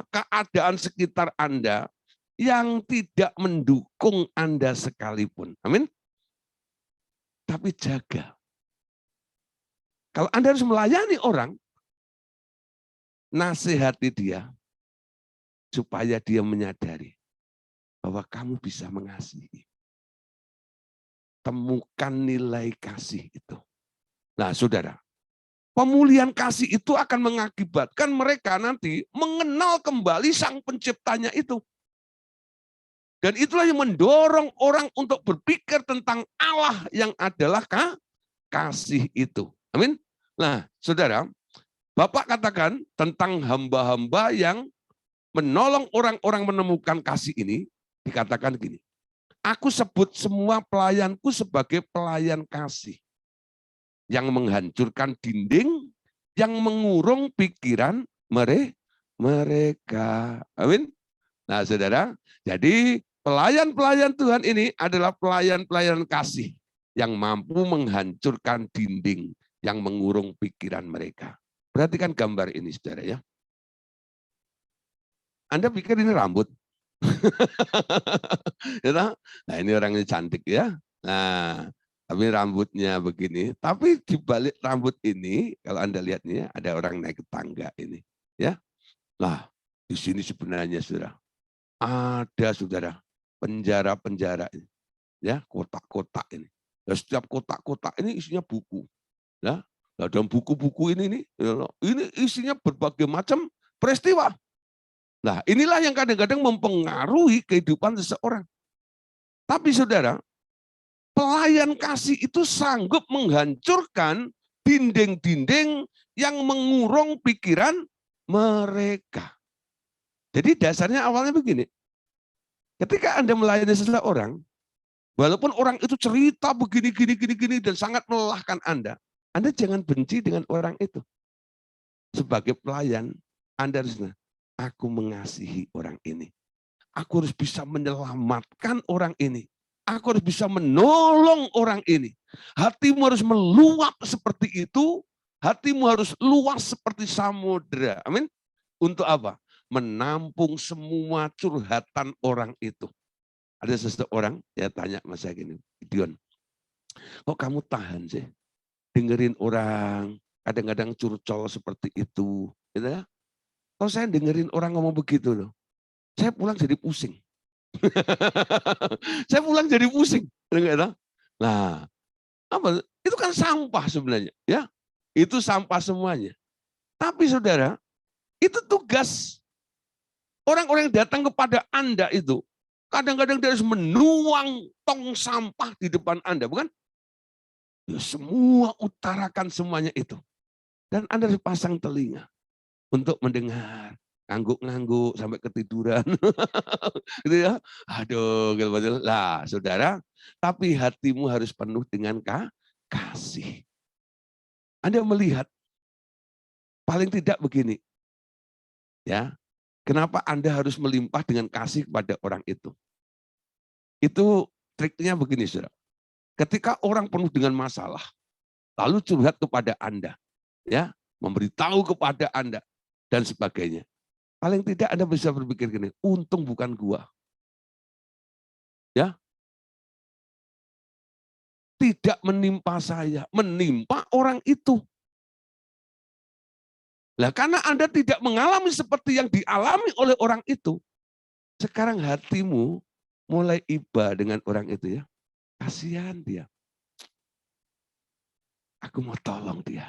keadaan sekitar Anda yang tidak mendukung Anda sekalipun. Amin. Tapi jaga. Kalau Anda harus melayani orang, nasihati dia supaya dia menyadari bahwa kamu bisa mengasihi. Temukan nilai kasih itu. Nah, saudara, pemulihan kasih itu akan mengakibatkan mereka nanti mengenal kembali Sang Penciptanya itu. Dan itulah yang mendorong orang untuk berpikir tentang Allah yang adalah kasih itu. Amin. Nah, saudara, Bapak katakan tentang hamba-hamba yang menolong orang-orang menemukan kasih ini, dikatakan gini, aku sebut semua pelayanku sebagai pelayan kasih yang menghancurkan dinding, yang mengurung pikiran mereka. Amin. Nah, saudara, jadi pelayan-pelayan Tuhan ini adalah pelayan-pelayan kasih yang mampu menghancurkan dinding, yang mengurung pikiran mereka. Perhatikan gambar ini, saudara ya. Anda pikir ini rambut? Nah, ini orangnya cantik ya. Nah, tapi rambutnya begini. Tapi di balik rambut ini, kalau Anda lihat nih, ada orang naik tangga ini, ya. Nah, di sini sebenarnya saudara, ada saudara penjara-penjara ini, ya, kotak-kotak ini. Dan setiap kotak-kotak ini isinya buku, ya. Nah, dalam buku-buku ini isinya berbagai macam peristiwa. Nah, inilah yang kadang-kadang mempengaruhi kehidupan seseorang. Tapi saudara, pelayan kasih itu sanggup menghancurkan dinding-dinding yang mengurung pikiran mereka. Jadi dasarnya awalnya begini. Ketika Anda melayani seseorang, walaupun orang itu cerita begini, gini, dan sangat melelahkan Anda jangan benci dengan orang itu. Sebagai pelayan, Anda harus, aku mengasihi orang ini. Aku harus bisa menyelamatkan orang ini. Aku harus bisa menolong orang ini. Hatimu harus meluap seperti itu. Hatimu harus luas seperti samudera. Amin. Untuk apa? Menampung semua curhatan orang itu. Ada seseorang, ya tanya mas saya gini, Gideon, kok kamu tahan sih? Dengerin orang, kadang-kadang curcol seperti itu. Gitu ya? Kalau saya dengerin orang ngomong begitu loh, saya pulang jadi pusing. Saya pulang jadi pusing. Nah, apa? Itu kan sampah sebenarnya, ya. Itu sampah semuanya. Tapi saudara, itu tugas orang-orang yang datang kepada Anda itu. Kadang-kadang dia harus menuang tong sampah di depan Anda, bukan? Ya, semua utarakan semuanya itu. Dan Anda harus pasang telinga untuk mendengar. Ngangguk-ngangguk sampai ketiduran. Gitu ya. Aduh, gitu. Lah, saudara, tapi hatimu harus penuh dengan kasih. Anda melihat, paling tidak begini. Ya, kenapa Anda harus melimpah dengan kasih kepada orang itu? Itu triknya begini, saudara. Ketika orang penuh dengan masalah, lalu curhat kepada Anda, ya, memberitahu kepada Anda, dan sebagainya. Paling tidak Anda bisa berpikir gini, untung bukan gua. Ya. Tidak menimpa saya, menimpa orang itu. Nah, karena Anda tidak mengalami seperti yang dialami oleh orang itu, sekarang hatimu mulai iba dengan orang itu ya. Kasihan dia. Aku mau tolong dia.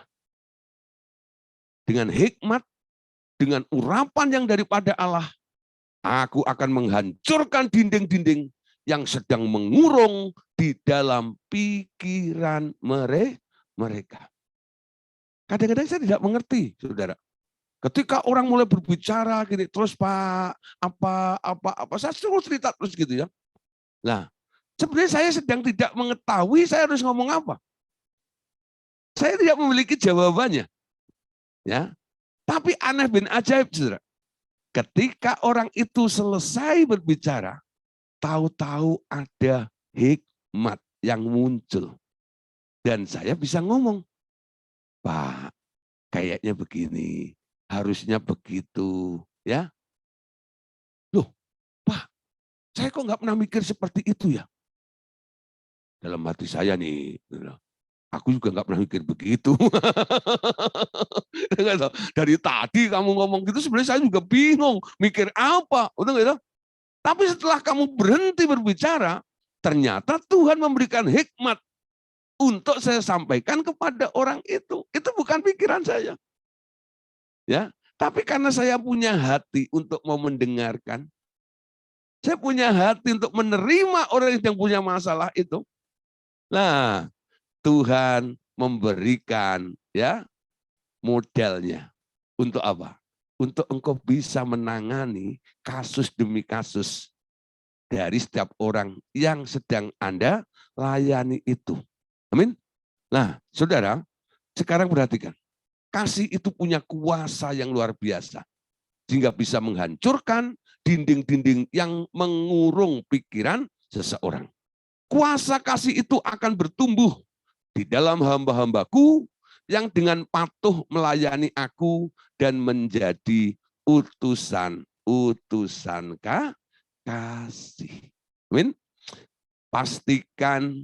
Dengan hikmat, dengan urapan yang daripada Allah, aku akan menghancurkan dinding-dinding yang sedang mengurung di dalam pikiran mereka. Kadang-kadang saya tidak mengerti, saudara. Ketika orang mulai berbicara gini, terus Pak, apa, saya suruh cerita terus gitu ya. Nah, sebenarnya saya sedang tidak mengetahui saya harus ngomong apa. Saya tidak memiliki jawabannya. Ya. Tapi aneh bin ajaib, saudara. Ketika orang itu selesai berbicara, tahu-tahu ada hikmat yang muncul. Dan saya bisa ngomong, Pak, kayaknya begini, harusnya begitu. Ya, loh Pak, saya kok nggak pernah mikir seperti itu ya? Dalam hati saya nih, aku juga nggak pernah mikir begitu. Dari tadi kamu ngomong gitu sebenarnya saya juga bingung mikir apa, udah gitu. Tapi setelah kamu berhenti berbicara, ternyata Tuhan memberikan hikmat untuk saya sampaikan kepada orang itu. Itu bukan pikiran saya, ya. Tapi karena saya punya hati untuk mau mendengarkan, saya punya hati untuk menerima orang yang punya masalah itu. Nah, Tuhan memberikan ya modelnya. Untuk apa? Untuk engkau bisa menangani kasus demi kasus dari setiap orang yang sedang Anda layani itu. Amin. Nah, saudara, sekarang perhatikan. Kasih itu punya kuasa yang luar biasa. Sehingga bisa menghancurkan dinding-dinding yang mengurung pikiran seseorang. Kuasa kasih itu akan bertumbuh di dalam hamba-hambaku yang dengan patuh melayani aku dan menjadi utusan-utusan kasih. Amin. Pastikan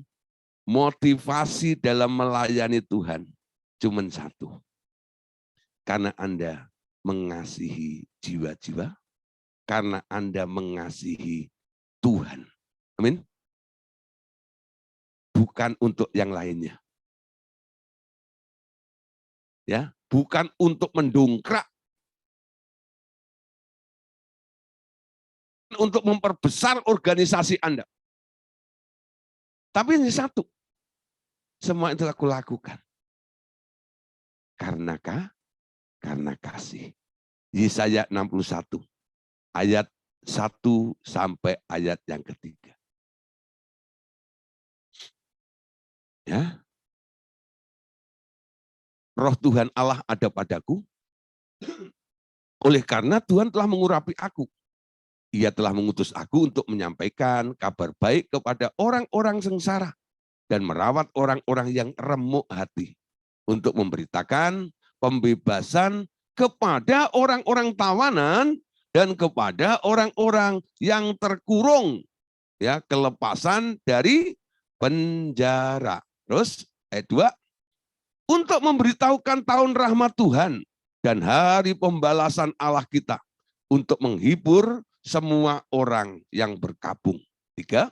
motivasi dalam melayani Tuhan cuma satu. Karena Anda mengasihi jiwa-jiwa, karena Anda mengasihi Tuhan. Amin. Bukan untuk yang lainnya. Ya, bukan untuk mendongkrak, untuk memperbesar organisasi Anda. Tapi ini satu, semua itu aku lakukan. Karena kasih. Yesaya 61 ayat 1 sampai ayat yang ketiga. Ya. Roh Tuhan Allah ada padaku, oleh karena Tuhan telah mengurapi aku. Ia telah mengutus aku untuk menyampaikan kabar baik kepada orang-orang sengsara dan merawat orang-orang yang remuk hati, untuk memberitakan pembebasan kepada orang-orang tawanan dan kepada orang-orang yang terkurung, ya, kelepasan dari penjara. Terus ayat 2, untuk memberitahukan tahun rahmat Tuhan dan hari pembalasan Allah kita, untuk menghibur semua orang yang berkabung. 3,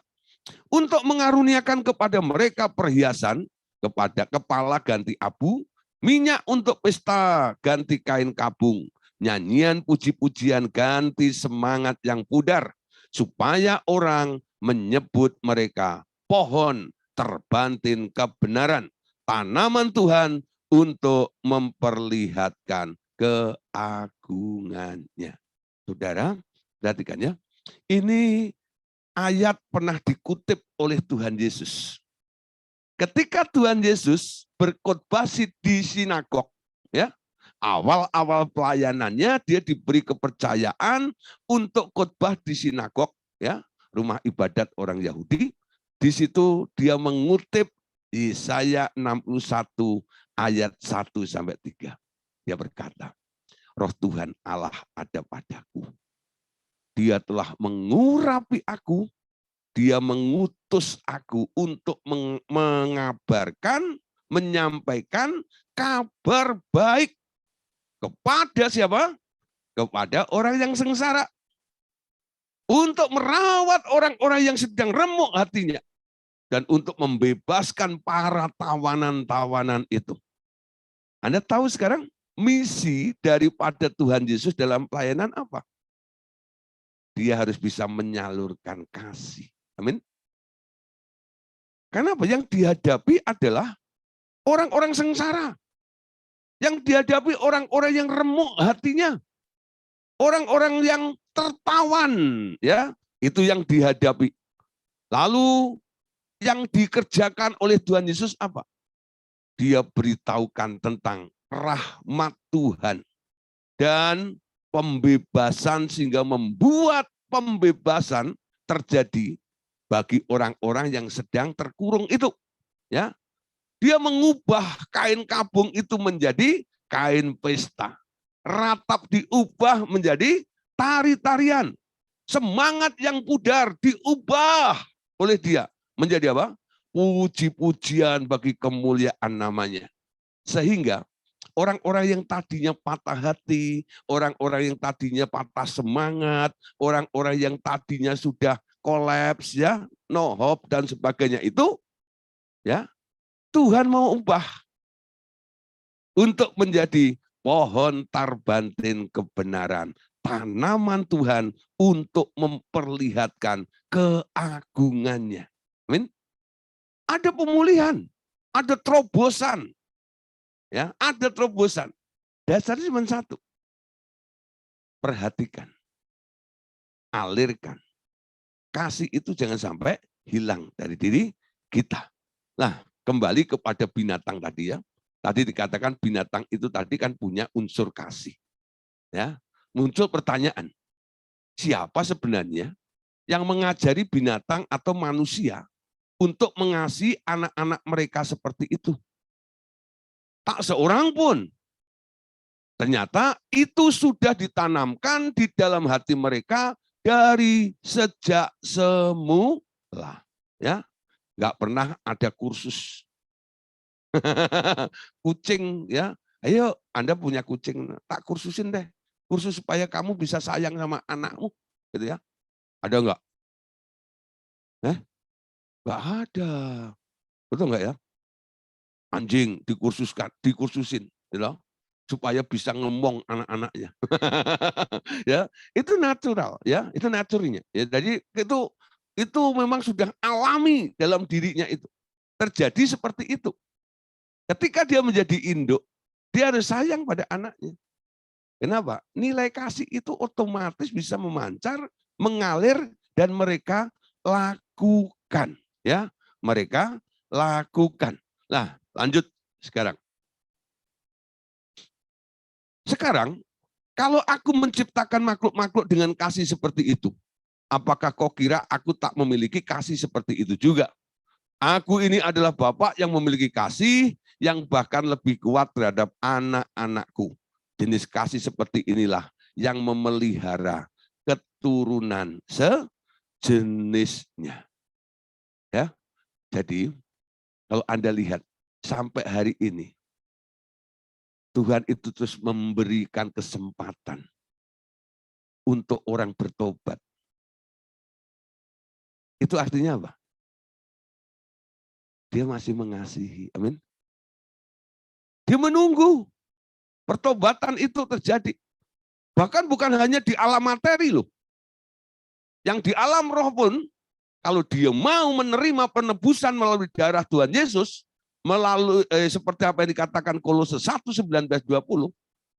untuk mengaruniakan kepada mereka perhiasan, kepada kepala ganti abu, minyak untuk pesta ganti kain kabung, nyanyian puji-pujian ganti semangat yang pudar, supaya orang menyebut mereka pohon terbantin kebenaran, tanaman Tuhan untuk memperlihatkan keagungannya. Saudara, perhatikan ya. Ini ayat pernah dikutip oleh Tuhan Yesus. Ketika Tuhan Yesus berkhotbah di sinagog, ya, awal-awal pelayanannya dia diberi kepercayaan untuk khotbah di sinagog, ya, rumah ibadat orang Yahudi. Di situ dia mengutip Yesaya 61 ayat 1 sampai 3. Dia berkata, Roh Tuhan Allah ada padaku. Dia telah mengurapi aku, dia mengutus aku untuk mengabarkan, menyampaikan kabar baik kepada siapa? Kepada orang yang sengsara. Untuk merawat orang-orang yang sedang remuk hatinya. Dan untuk membebaskan para tawanan-tawanan itu. Anda tahu sekarang misi daripada Tuhan Yesus dalam pelayanan apa? Dia harus bisa menyalurkan kasih. Amin. Karena apa? Yang dihadapi adalah orang-orang sengsara. Yang dihadapi orang-orang yang remuk hatinya. Orang-orang yang tertawan, ya, itu yang dihadapi. Lalu yang dikerjakan oleh Tuhan Yesus apa? Dia beritahukan tentang rahmat Tuhan dan pembebasan sehingga membuat pembebasan terjadi bagi orang-orang yang sedang terkurung itu. Ya, dia mengubah kain kabung itu menjadi kain pesta. Ratap diubah menjadi tari-tarian. Semangat yang pudar diubah oleh dia menjadi apa? Puji-pujian bagi kemuliaan namanya. Sehingga orang-orang yang tadinya patah hati, orang-orang yang tadinya patah semangat, orang-orang yang tadinya sudah kolaps, ya, no hope dan sebagainya itu, ya, Tuhan mau ubah untuk menjadi pohon tarbantin kebenaran, tanaman Tuhan untuk memperlihatkan keagungannya. Amin. Ada pemulihan, ada terobosan, ya, ada terobosan. Dasarnya cuma satu. Perhatikan, alirkan. Kasih itu jangan sampai hilang dari diri kita. Nah, kembali kepada binatang tadi, ya. Tadi dikatakan binatang itu tadi kan punya unsur kasih. Ya, muncul pertanyaan, siapa sebenarnya yang mengajari binatang atau manusia untuk mengasihi anak-anak mereka seperti itu? Tak seorang pun. Ternyata itu sudah ditanamkan di dalam hati mereka dari sejak semula. Ya, nggak pernah ada kursus. Kucing, ya, ayo Anda punya kucing, tak kursusin deh. Kursus supaya kamu bisa sayang sama anakmu, gitu ya. Ada enggak? Enggak ada. Betul enggak ya? Anjing dikursusin, gitu, supaya bisa ngomong anak-anaknya. Ya, itu natural, ya, itu naturnya. Ya, jadi itu memang sudah alami dalam dirinya itu. Terjadi seperti itu. Ketika dia menjadi induk, dia harus sayang pada anaknya. Kenapa? Nilai kasih itu otomatis bisa memancar, mengalir, dan mereka lakukan. Ya, mereka lakukan. Nah, lanjut sekarang. Sekarang, kalau aku menciptakan makhluk-makhluk dengan kasih seperti itu, apakah kau kira aku tak memiliki kasih seperti itu juga? Aku ini adalah Bapak yang memiliki kasih yang bahkan lebih kuat terhadap anak-anakku. Jenis kasih seperti inilah yang memelihara keturunan sejenisnya. Ya, jadi kalau Anda lihat sampai hari ini, Tuhan itu terus memberikan kesempatan untuk orang bertobat. Itu artinya apa? Dia masih mengasihi. Amin. Dia menunggu pertobatan itu terjadi. Bahkan bukan hanya di alam materi loh. Yang di alam roh pun, kalau dia mau menerima penebusan melalui darah Tuhan Yesus, melalui seperti apa yang dikatakan Kolose 1:19-20,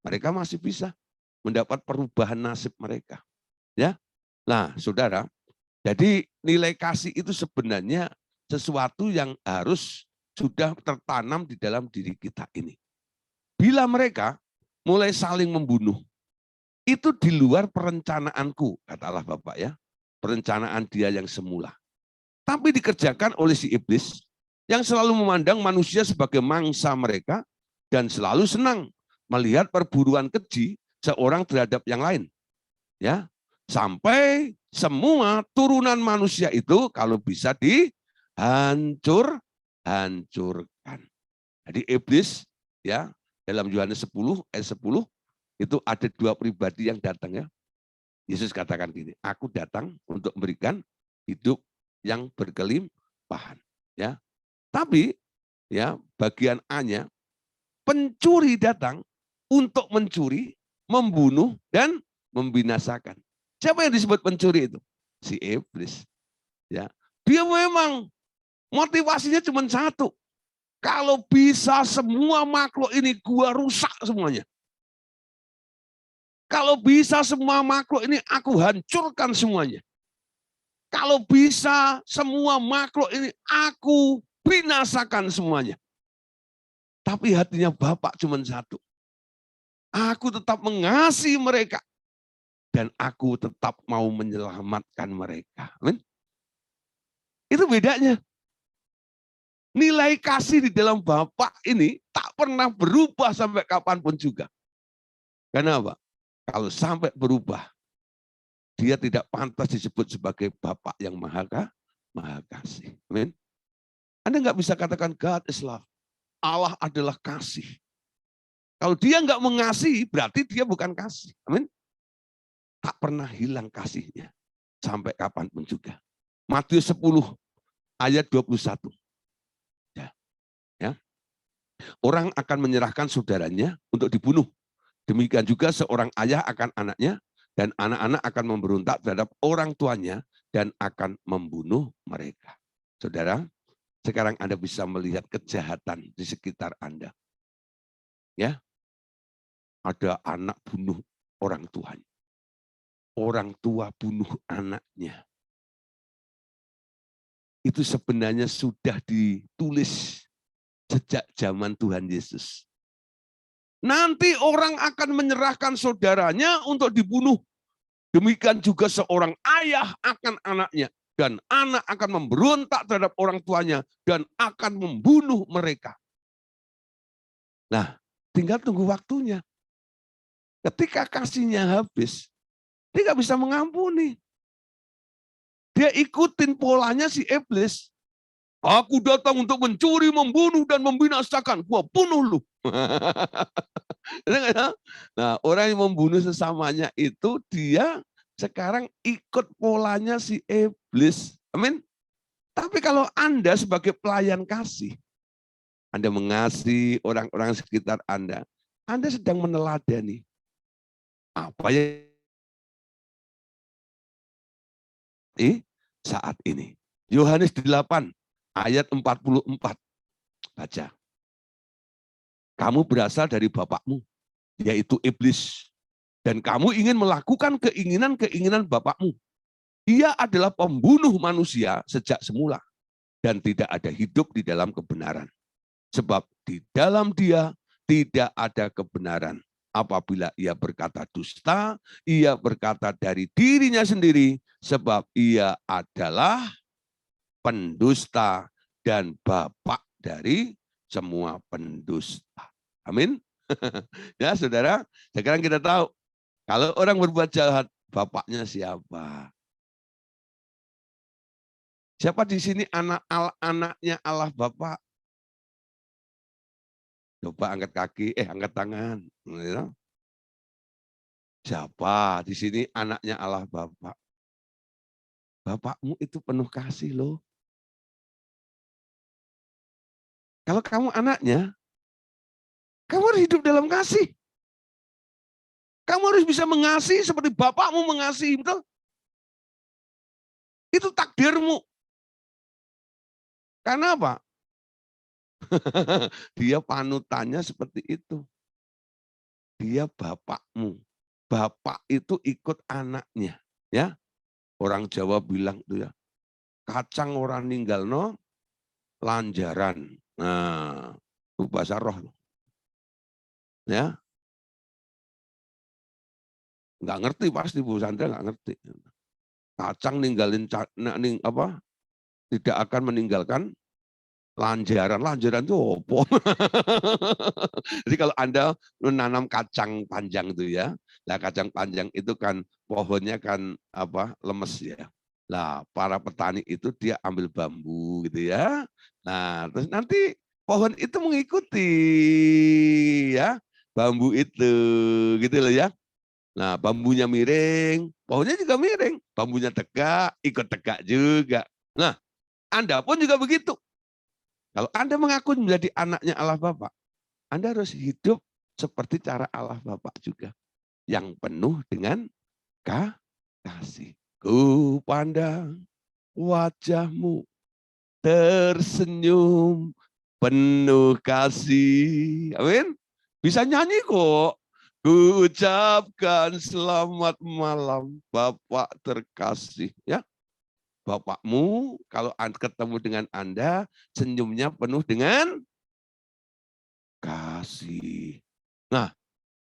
mereka masih bisa mendapat perubahan nasib mereka. Ya. Nah, Saudara, jadi nilai kasih itu sebenarnya sesuatu yang harus sudah tertanam di dalam diri kita ini. Bila mereka mulai saling membunuh, itu di luar perencanaanku, kata Allah Bapak, ya. Perencanaan dia yang semula. Tapi dikerjakan oleh si iblis yang selalu memandang manusia sebagai mangsa mereka dan selalu senang melihat perburuan keji seorang terhadap yang lain. Ya, sampai semua turunan manusia itu kalau bisa hancurkan. Jadi iblis, ya, dalam Yohanes 10 ayat 10 itu ada dua pribadi yang datang, ya. Yesus katakan gini, aku datang untuk memberikan hidup yang berkelimpahan, ya. Tapi ya bagian A-nya, pencuri datang untuk mencuri, membunuh dan membinasakan. Siapa yang disebut pencuri itu? Si iblis. Ya, dia memang motivasinya cuma satu. Kalau bisa semua makhluk ini gua rusak semuanya. Kalau bisa semua makhluk ini aku hancurkan semuanya. Kalau bisa semua makhluk ini aku binasakan semuanya. Tapi hatinya Bapak cuma satu. Aku tetap mengasihi mereka. dan aku tetap mau menyelamatkan mereka. Amin. Itu bedanya. Nilai kasih di dalam Bapa ini tak pernah berubah sampai kapanpun juga. Karena apa? Kalau sampai berubah, dia tidak pantas disebut sebagai Bapa yang maha kasih. Amin. Anda nggak bisa katakan God is love. Allah adalah kasih. Kalau dia nggak mengasihi, berarti dia bukan kasih. Amin. Tak pernah hilang kasihnya. Sampai kapanpun juga. Matius 10 ayat 21. Ya. Orang akan menyerahkan saudaranya untuk dibunuh. Demikian juga seorang ayah akan anaknya, dan anak-anak akan memberontak terhadap orang tuanya dan akan membunuh mereka. Saudara, sekarang Anda bisa melihat kejahatan di sekitar Anda. Ya, ada anak bunuh orang tuanya. Orang tua bunuh anaknya. Itu sebenarnya sudah ditulis sejak zaman Tuhan Yesus. Nanti orang akan menyerahkan saudaranya untuk dibunuh. Demikian juga seorang ayah akan anaknya. Dan anak akan memberontak terhadap orang tuanya. Dan akan membunuh mereka. Nah, tinggal tunggu waktunya. Ketika kasihnya habis, dia nggak bisa mengampuni. Dia ikutin polanya si iblis. Aku datang untuk mencuri, membunuh, dan membinasakan. Gua bunuh lu. Nah, orang yang membunuh sesamanya itu dia sekarang ikut polanya si iblis. Amin. Tapi kalau Anda sebagai pelayan kasih, Anda mengasihi orang-orang sekitar Anda sedang meneladani apa yang saat ini. Yohanes 8 ayat 44. Baca. Kamu berasal dari bapakmu, yaitu iblis. Dan kamu ingin melakukan keinginan-keinginan bapakmu. Ia adalah pembunuh manusia sejak semula. Dan tidak ada hidup di dalam kebenaran. Sebab di dalam dia tidak ada kebenaran. Apabila ia berkata dusta, ia berkata dari dirinya sendiri. Sebab ia adalah pendusta dan bapak dari semua pendusta. Amin. Ya saudara, sekarang kita tahu kalau orang berbuat jahat, bapaknya siapa? Siapa di sini anaknya Allah Bapa? Coba angkat kaki, angkat tangan. Siapa di sini anaknya Allah Bapa? Bapakmu itu penuh kasih loh. Kalau kamu anaknya, kamu harus hidup dalam kasih. Kamu harus bisa mengasihi seperti bapakmu mengasihi, betul? Itu takdirmu. Karena apa? Dia panutannya seperti itu. Dia bapakmu. Bapak itu ikut anaknya. Ya, orang Jawa bilang tuh ya, kacang orang ninggal no lanjaran. Nah, itu bahasa roh. Ya, nggak ngerti pasti Bu Sandra nggak ngerti. Kacang ninggalin tidak akan meninggalkan lanjaran. Lanjaran itu apa? Jadi kalau Anda menanam kacang panjang itu ya, nah kacang panjang itu kan pohonnya kan lemes ya. Nah, para petani itu dia ambil bambu gitu ya. Nah, terus nanti pohon itu mengikuti ya bambu itu gitu loh ya. Nah, bambunya miring, pohonnya juga miring. Bambunya tegak, ikut tegak juga. Nah, Anda pun juga begitu. Kalau Anda mengaku menjadi anaknya Allah Bapa, Anda harus hidup seperti cara Allah Bapa juga. Yang penuh dengan kasih. Ku pandang wajahmu tersenyum penuh kasih. Amin. Bisa nyanyi kok. Ku ucapkan selamat malam Bapak terkasih. Ya, Bapakmu kalau ketemu dengan Anda, senyumnya penuh dengan kasih. Nah,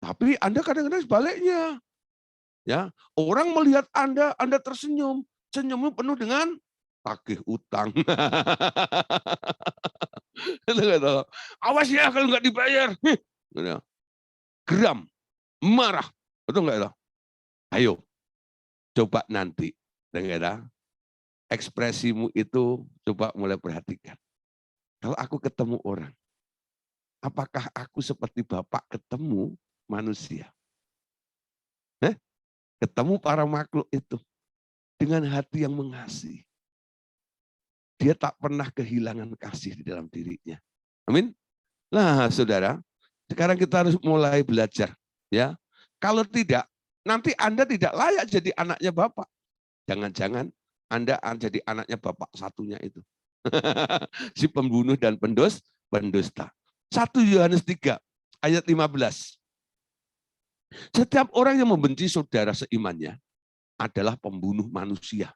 tapi Anda kadang-kadang sebaliknya. Ya, orang melihat Anda tersenyum, senyummu penuh dengan tagih utang. Awas ya kalau nggak dibayar. Geram, marah, betul nggak itu? Ayo, coba nanti, ekspresimu itu coba mulai perhatikan. Kalau aku ketemu orang, apakah aku seperti Bapak ketemu manusia? Ketemu para makhluk itu dengan hati yang mengasihi. Dia tak pernah kehilangan kasih di dalam dirinya. Amin. Nah, saudara, sekarang kita harus mulai belajar. Ya, kalau tidak, nanti Anda tidak layak jadi anaknya Bapak. Jangan-jangan Anda jadi anaknya Bapak satunya itu. Si pembunuh dan pendusta. 1 Yohanes 3 ayat 15. Setiap orang yang membenci saudara seimannya adalah pembunuh manusia.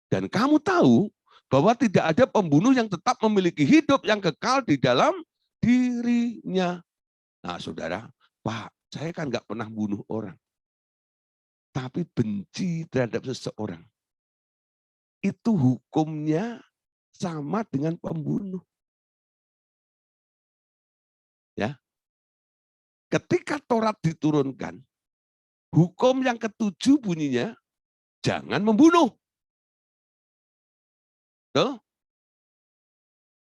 Dan kamu tahu bahwa tidak ada pembunuh yang tetap memiliki hidup yang kekal di dalam dirinya. Nah, saudara, Pak, saya kan nggak pernah bunuh orang. Tapi benci terhadap seseorang. Itu hukumnya sama dengan pembunuh. Ya. Ketika Taurat diturunkan, hukum yang ketujuh bunyinya, jangan membunuh. Tuh.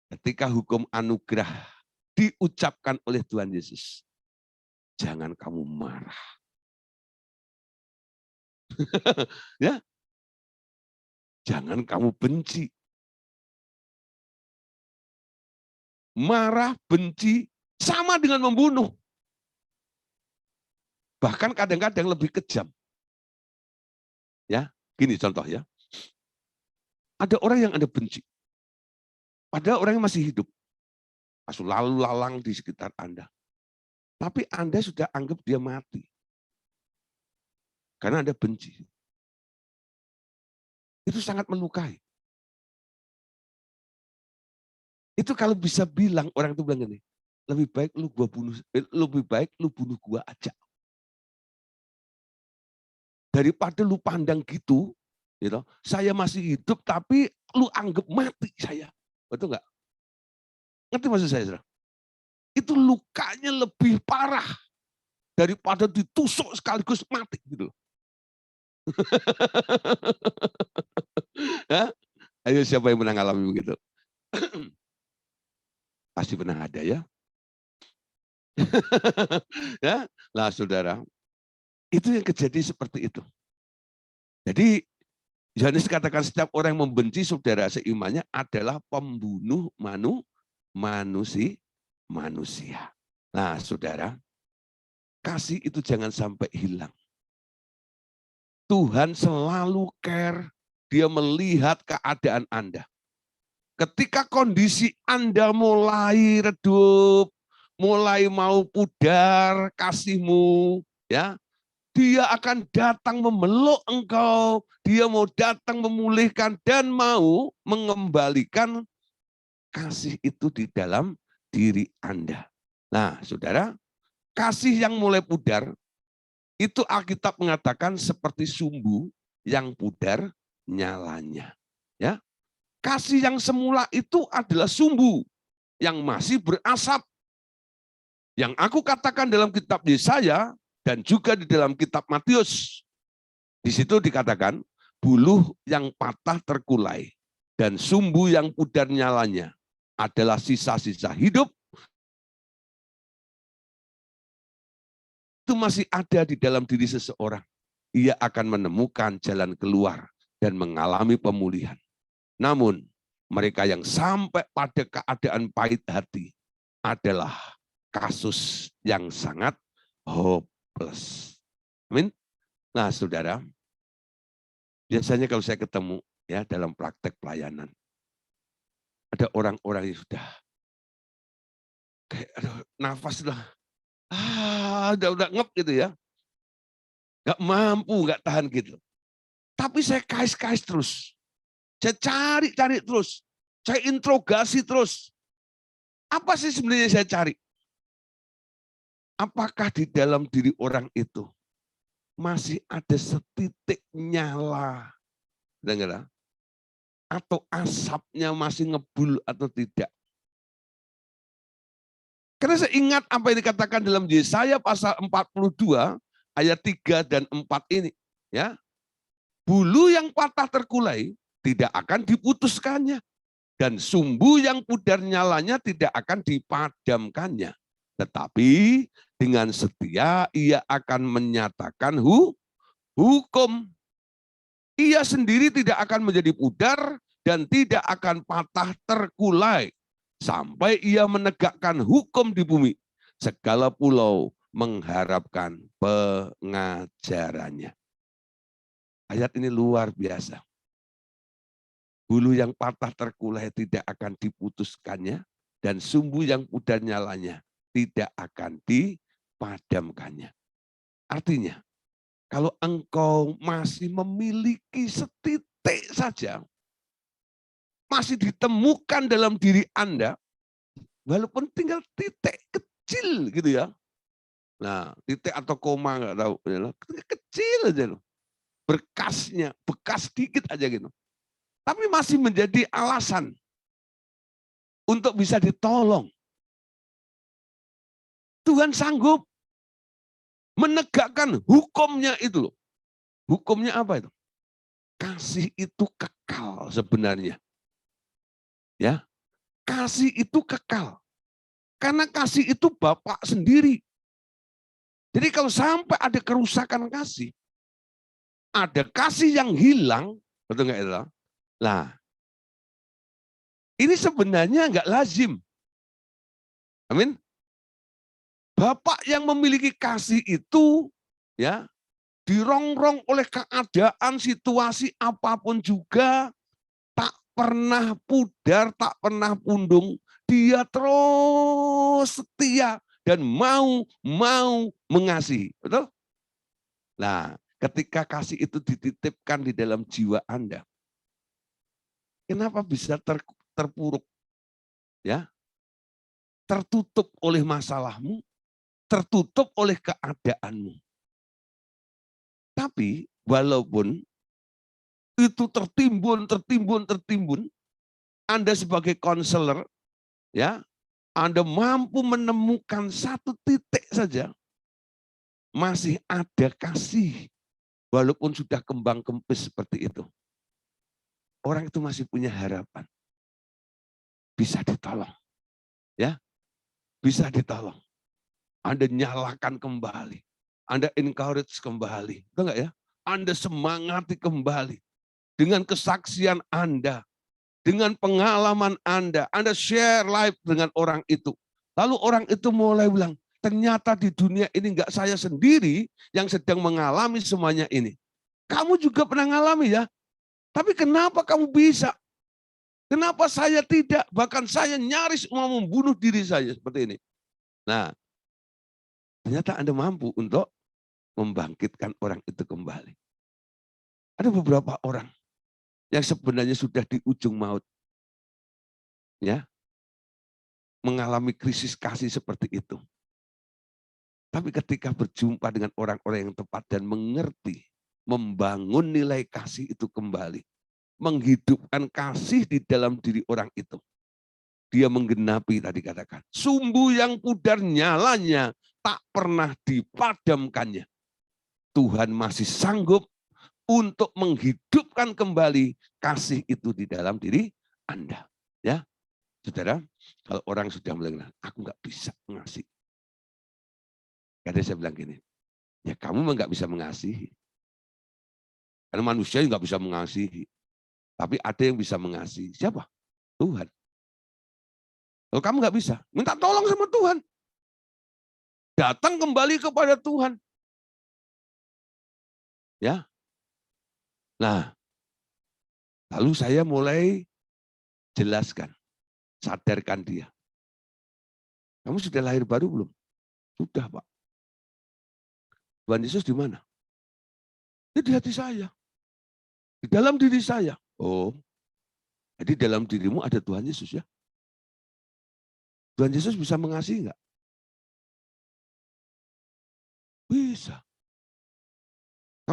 Ketika hukum anugerah diucapkan oleh Tuhan Yesus, jangan kamu marah. Ya, jangan kamu benci. Marah, benci, sama dengan membunuh. Bahkan kadang-kadang lebih kejam. Ya, gini contoh ya. Ada orang yang Anda benci. Padahal orang yang masih hidup. Lalu lalang di sekitar Anda. Tapi Anda sudah anggap dia mati. Karena Anda benci. Itu sangat melukai. Itu kalau bisa bilang, orang itu bilang gini, lebih baik lu bunuh gua aja. Daripada lu pandang gitu, saya masih hidup tapi lu anggap mati saya. Betul nggak? Ngerti maksud saya, saudara? Itu lukanya lebih parah daripada ditusuk sekaligus mati gitu. Ayo siapa yang pernah ngalami begitu? Pasti pernah ada ya. Ya, lah saudara, itu yang kejadian seperti itu. Jadi Yohanes katakan setiap orang yang membenci saudara seimannya adalah pembunuh manusia. Nah, saudara, kasih itu jangan sampai hilang. Tuhan selalu care, dia melihat keadaan Anda. Ketika kondisi Anda mulai redup, mulai mau pudar kasihmu, ya, dia akan datang memeluk engkau, dia mau datang memulihkan dan mau mengembalikan kasih itu di dalam diri Anda. Nah, saudara, kasih yang mulai pudar, itu Alkitab mengatakan seperti sumbu yang pudar nyalanya. Ya, kasih yang semula itu adalah sumbu yang masih berasap. Yang aku katakan dalam kitab Yesaya dan juga di dalam kitab Matius. Di situ dikatakan buluh yang patah terkulai dan sumbu yang pudar nyalanya adalah sisa-sisa hidup itu masih ada di dalam diri seseorang. Ia akan menemukan jalan keluar dan mengalami pemulihan. Namun mereka yang sampai pada keadaan pahit hati adalah kasus yang sangat hopeless. Amin. Nah, saudara, biasanya kalau saya ketemu ya dalam praktek pelayanan, ada orang-orang yang sudah kayak nafas udah ngep gitu ya, nggak mampu, nggak tahan gitu. Tapi saya kais-kais terus, saya cari terus, saya interogasi terus. Apa sih sebenarnya saya cari? Apakah di dalam diri orang itu masih ada setitik nyala. Dengar? Atau asapnya masih ngebul atau tidak. Karena saya ingat apa yang dikatakan dalam Yesaya pasal 42 ayat 3 dan 4 ini. Ya, bulu yang patah terkulai tidak akan diputuskannya. Dan sumbu yang pudar nyalanya tidak akan dipadamkannya. Tetapi dengan setia ia akan menyatakan hukum. Ia sendiri tidak akan menjadi pudar dan tidak akan patah terkulai. Sampai ia menegakkan hukum di bumi. Segala pulau mengharapkan pengajarannya. Ayat ini luar biasa. Bulu yang patah terkulai tidak akan diputuskannya. Dan sumbu yang pudar nyalanya tidak akan dipadamkannya. Artinya, kalau engkau masih memiliki setitik saja, masih ditemukan dalam diri Anda, walaupun tinggal titik kecil gitu ya. Nah, titik atau koma nggak tahu, kecil aja loh. Berkasnya, bekas dikit aja gitu. Tapi masih menjadi alasan untuk bisa ditolong. Tuhan sanggup menegakkan hukumnya itu loh. Hukumnya apa itu? Kasih itu kekal sebenarnya. Ya, kasih itu kekal. Karena kasih itu Bapak sendiri. Jadi kalau sampai ada kerusakan kasih, ada kasih yang hilang, betul nggak itu? Nah, ini sebenarnya nggak lazim. Amin. Bapak yang memiliki kasih itu, ya, dirongrong oleh keadaan, situasi apapun juga, tak pernah pudar, tak pernah pundung. Dia terus setia dan mau mengasihi. Betul? Nah, ketika kasih itu dititipkan di dalam jiwa Anda, kenapa bisa terpuruk? Ya, tertutup oleh masalahmu, tertutup oleh keadaanmu. Tapi walaupun itu tertimbun, Anda sebagai konselor, ya, Anda mampu menemukan satu titik saja, masih ada kasih, walaupun sudah kembang kempis seperti itu. Orang itu masih punya harapan, bisa ditolong, ya, bisa ditolong. Anda nyalakan kembali, Anda encourage kembali, betul nggak ya? Anda semangati kembali dengan kesaksian Anda, dengan pengalaman Anda share live dengan orang itu. Lalu orang itu mulai bilang, ternyata di dunia ini enggak saya sendiri yang sedang mengalami semuanya ini. Kamu juga pernah mengalami ya? Tapi kenapa kamu bisa? Kenapa saya tidak? Bahkan saya nyaris mau membunuh diri saya seperti ini. Nah, ternyata Anda mampu untuk membangkitkan orang itu kembali. Ada beberapa orang yang sebenarnya sudah di ujung maut, ya, mengalami krisis kasih seperti itu. Tapi ketika berjumpa dengan orang-orang yang tepat dan mengerti, membangun nilai kasih itu kembali, menghidupkan kasih di dalam diri orang itu, dia menggenapi tadi katakan, sumbu yang pudar nyalanya tak pernah dipadamkannya. Tuhan masih sanggup untuk menghidupkan kembali kasih itu di dalam diri Anda. Ya, saudara, kalau orang sudah bilang, aku nggak bisa mengasihi. Kadang saya bilang gini, ya kamu memang nggak bisa mengasihi. Karena manusia nggak bisa mengasihi. Tapi ada yang bisa mengasihi. Siapa? Tuhan. Kalau kamu nggak bisa, minta tolong sama Tuhan. Datang kembali kepada Tuhan. Ya. Nah, lalu saya mulai jelaskan, sadarkan dia. Kamu sudah lahir baru belum? Sudah, Pak. Tuhan Yesus di mana? Di hati saya. Di dalam diri saya. Oh, jadi dalam dirimu ada Tuhan Yesus ya? Tuhan Yesus bisa mengasihi enggak? Bisa.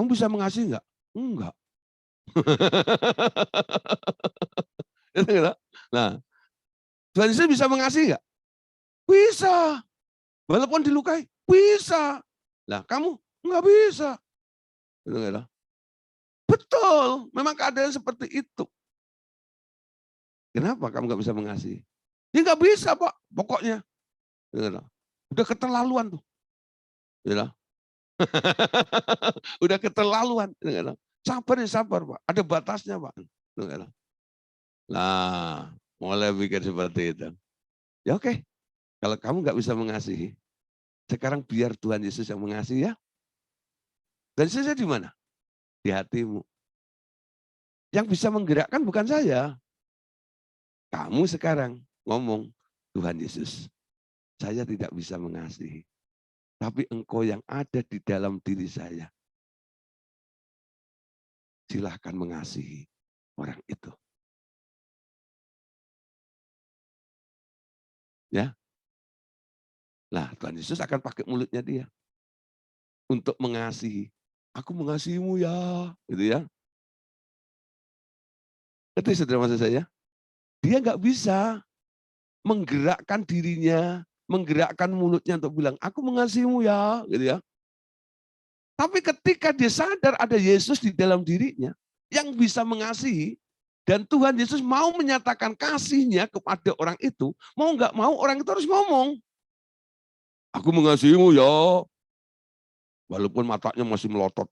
Kamu bisa mengasihi enggak? Enggak. Nah, Tuhan Yesus bisa mengasihi enggak? Bisa. Walaupun dilukai, bisa. Nah, kamu enggak bisa. Betul, memang keadaan seperti itu. Kenapa kamu nggak bisa mengasihi? Ya nggak bisa, Pak, pokoknya. Udah keterlaluan tuh. Udah keterlaluan. Sabar ya sabar, Pak. Ada batasnya, Pak. Nah, mulai pikir seperti itu. Ya oke, kalau kamu nggak bisa mengasihi, sekarang biar Tuhan Yesus yang mengasihi ya. Dan Yesusnya di mana? Di hatimu. Yang bisa menggerakkan bukan saya. Kamu sekarang ngomong, Tuhan Yesus, saya tidak bisa mengasihi. Tapi Engkau yang ada di dalam diri saya. Silahkan mengasihi orang itu. Ya. Nah, Tuhan Yesus akan pakai mulutnya dia untuk mengasihi. Aku mengasihimu ya, gitu ya. Itu saudara maksud saya. Dia nggak bisa menggerakkan dirinya, menggerakkan mulutnya untuk bilang, aku mengasihimu ya, gitu ya. Tapi ketika dia sadar ada Yesus di dalam dirinya yang bisa mengasihi, dan Tuhan Yesus mau menyatakan kasihnya kepada orang itu, mau nggak mau orang itu harus ngomong. Aku mengasihimu ya, walaupun matanya masih melotot.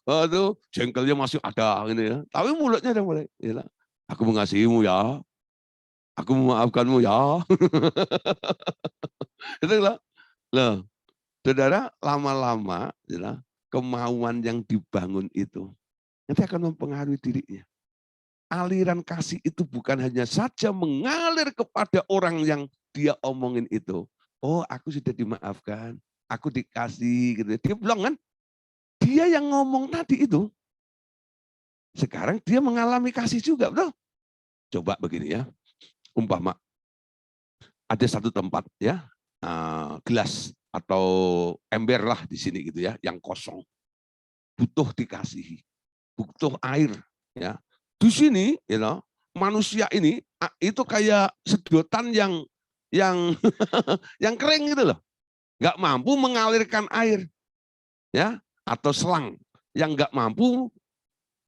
Waduh, jengkelnya masih ada ini ya. Tapi mulutnya udah mulai. Ya, aku mengasihimu ya, aku memaafkanmu ya. Itu lah. Loh, saudara, lama-lama ya, kemauan yang dibangun itu nanti akan mempengaruhi dirinya. Aliran kasih itu bukan hanya saja mengalir kepada orang yang dia omongin itu. Oh, aku sudah dimaafkan, aku dikasih gitu. Dia bilang kan, dia yang ngomong tadi itu, sekarang dia mengalami kasih juga, betul? Coba begini ya, umpama ada satu tempat ya, gelas atau ember lah di sini gitu ya, yang kosong, butuh dikasihi, butuh air ya. Di sini, manusia ini itu kayak sedotan yang yang kering gitu loh, nggak mampu mengalirkan air, ya, atau selang yang nggak mampu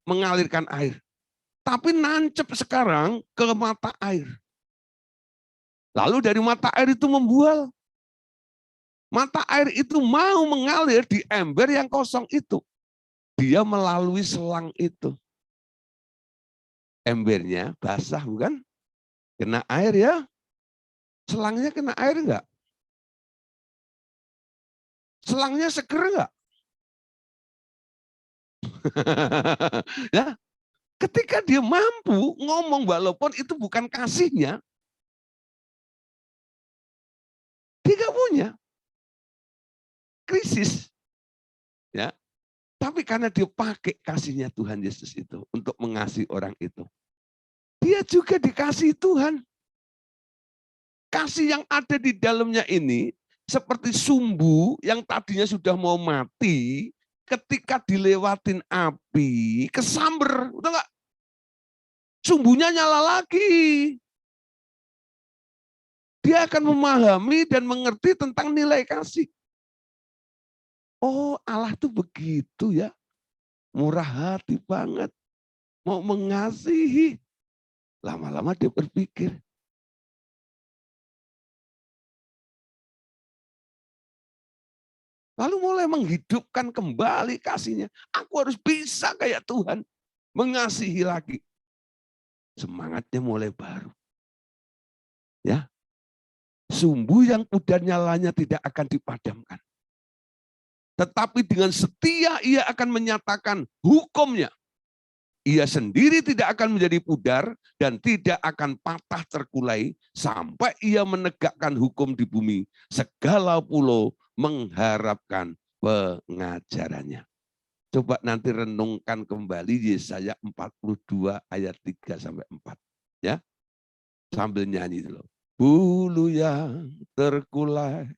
mengalirkan air, tapi nancep sekarang ke mata air. Lalu dari mata air itu membual. Mata air itu mau mengalir di ember yang kosong itu. Dia melalui selang itu. Embernya basah bukan? Kena air ya. Selangnya kena air enggak? Selangnya seger enggak? Ya, ketika dia mampu ngomong walaupun itu bukan kasihnya, dia enggak punya krisis. Ya, tapi karena dia pakai kasihnya Tuhan Yesus itu untuk mengasihi orang itu, dia juga dikasihi Tuhan. Kasih yang ada di dalamnya ini seperti sumbu yang tadinya sudah mau mati, ketika dilewatin api, kesamber, udah enggak? Sumbunya nyala lagi. Dia akan memahami dan mengerti tentang nilai kasih. Oh, Allah tuh begitu ya. Murah hati banget. Mau mengasihi. Lama-lama dia berpikir. Lalu mulai menghidupkan kembali kasihnya. Aku harus bisa kayak Tuhan. Mengasihi lagi. Semangatnya mulai baru. Ya, sumbu yang udah nyalanya tidak akan dipadamkan. Tetapi dengan setia ia akan menyatakan hukumnya. Ia sendiri tidak akan menjadi pudar dan tidak akan patah terkulai sampai ia menegakkan hukum di bumi. Segala pulau mengharapkan pengajarannya. Coba nanti renungkan kembali Yesaya 42 ayat 3 sampai 4. Ya, sambil nyanyi dulu. Bulu yang terkulai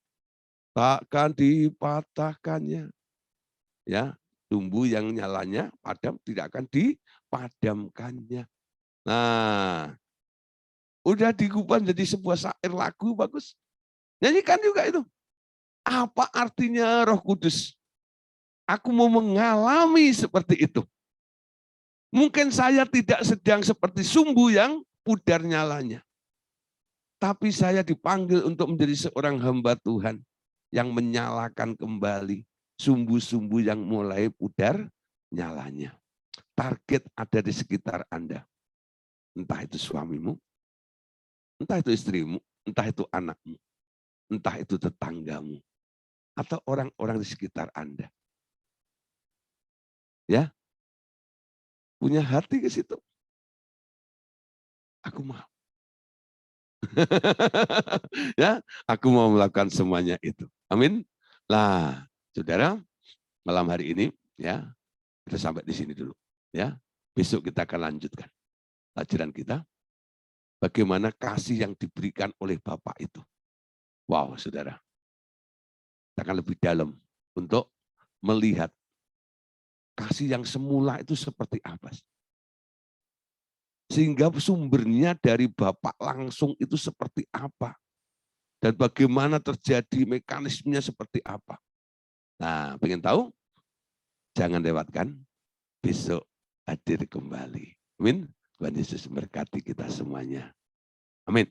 takkan dipatahkannya. Ya, sumbu yang nyalanya padam tidak akan dipadamkannya. Nah, udah dikubah jadi sebuah syair lagu bagus. Nyanyikan juga itu. Apa artinya Roh Kudus? Aku mau mengalami seperti itu. Mungkin saya tidak sedang seperti sumbu yang pudar nyalanya. Tapi saya dipanggil untuk menjadi seorang hamba Tuhan yang menyalakan kembali sumbu-sumbu yang mulai pudar nyalanya. Target ada di sekitar Anda. Entah itu suamimu, entah itu istrimu, entah itu anakmu, entah itu tetanggamu, atau orang-orang di sekitar Anda. Ya, punya hati ke situ. Aku mau. Ya, aku mau melakukan semuanya itu. Amin. Lah, saudara, malam hari ini ya kita sampai di sini dulu. Ya, besok kita akan lanjutkan pelajaran kita. Bagaimana kasih yang diberikan oleh Bapa itu. Wow, saudara. Kita akan lebih dalam untuk melihat kasih yang semula itu seperti apa. Sehingga sumbernya dari Bapa langsung itu seperti apa. Dan bagaimana terjadi mekanismenya seperti apa. Nah, pengen tahu? Jangan lewatkan. Besok hadir kembali. Amin. Tuhan Yesus memberkati kita semuanya. Amin.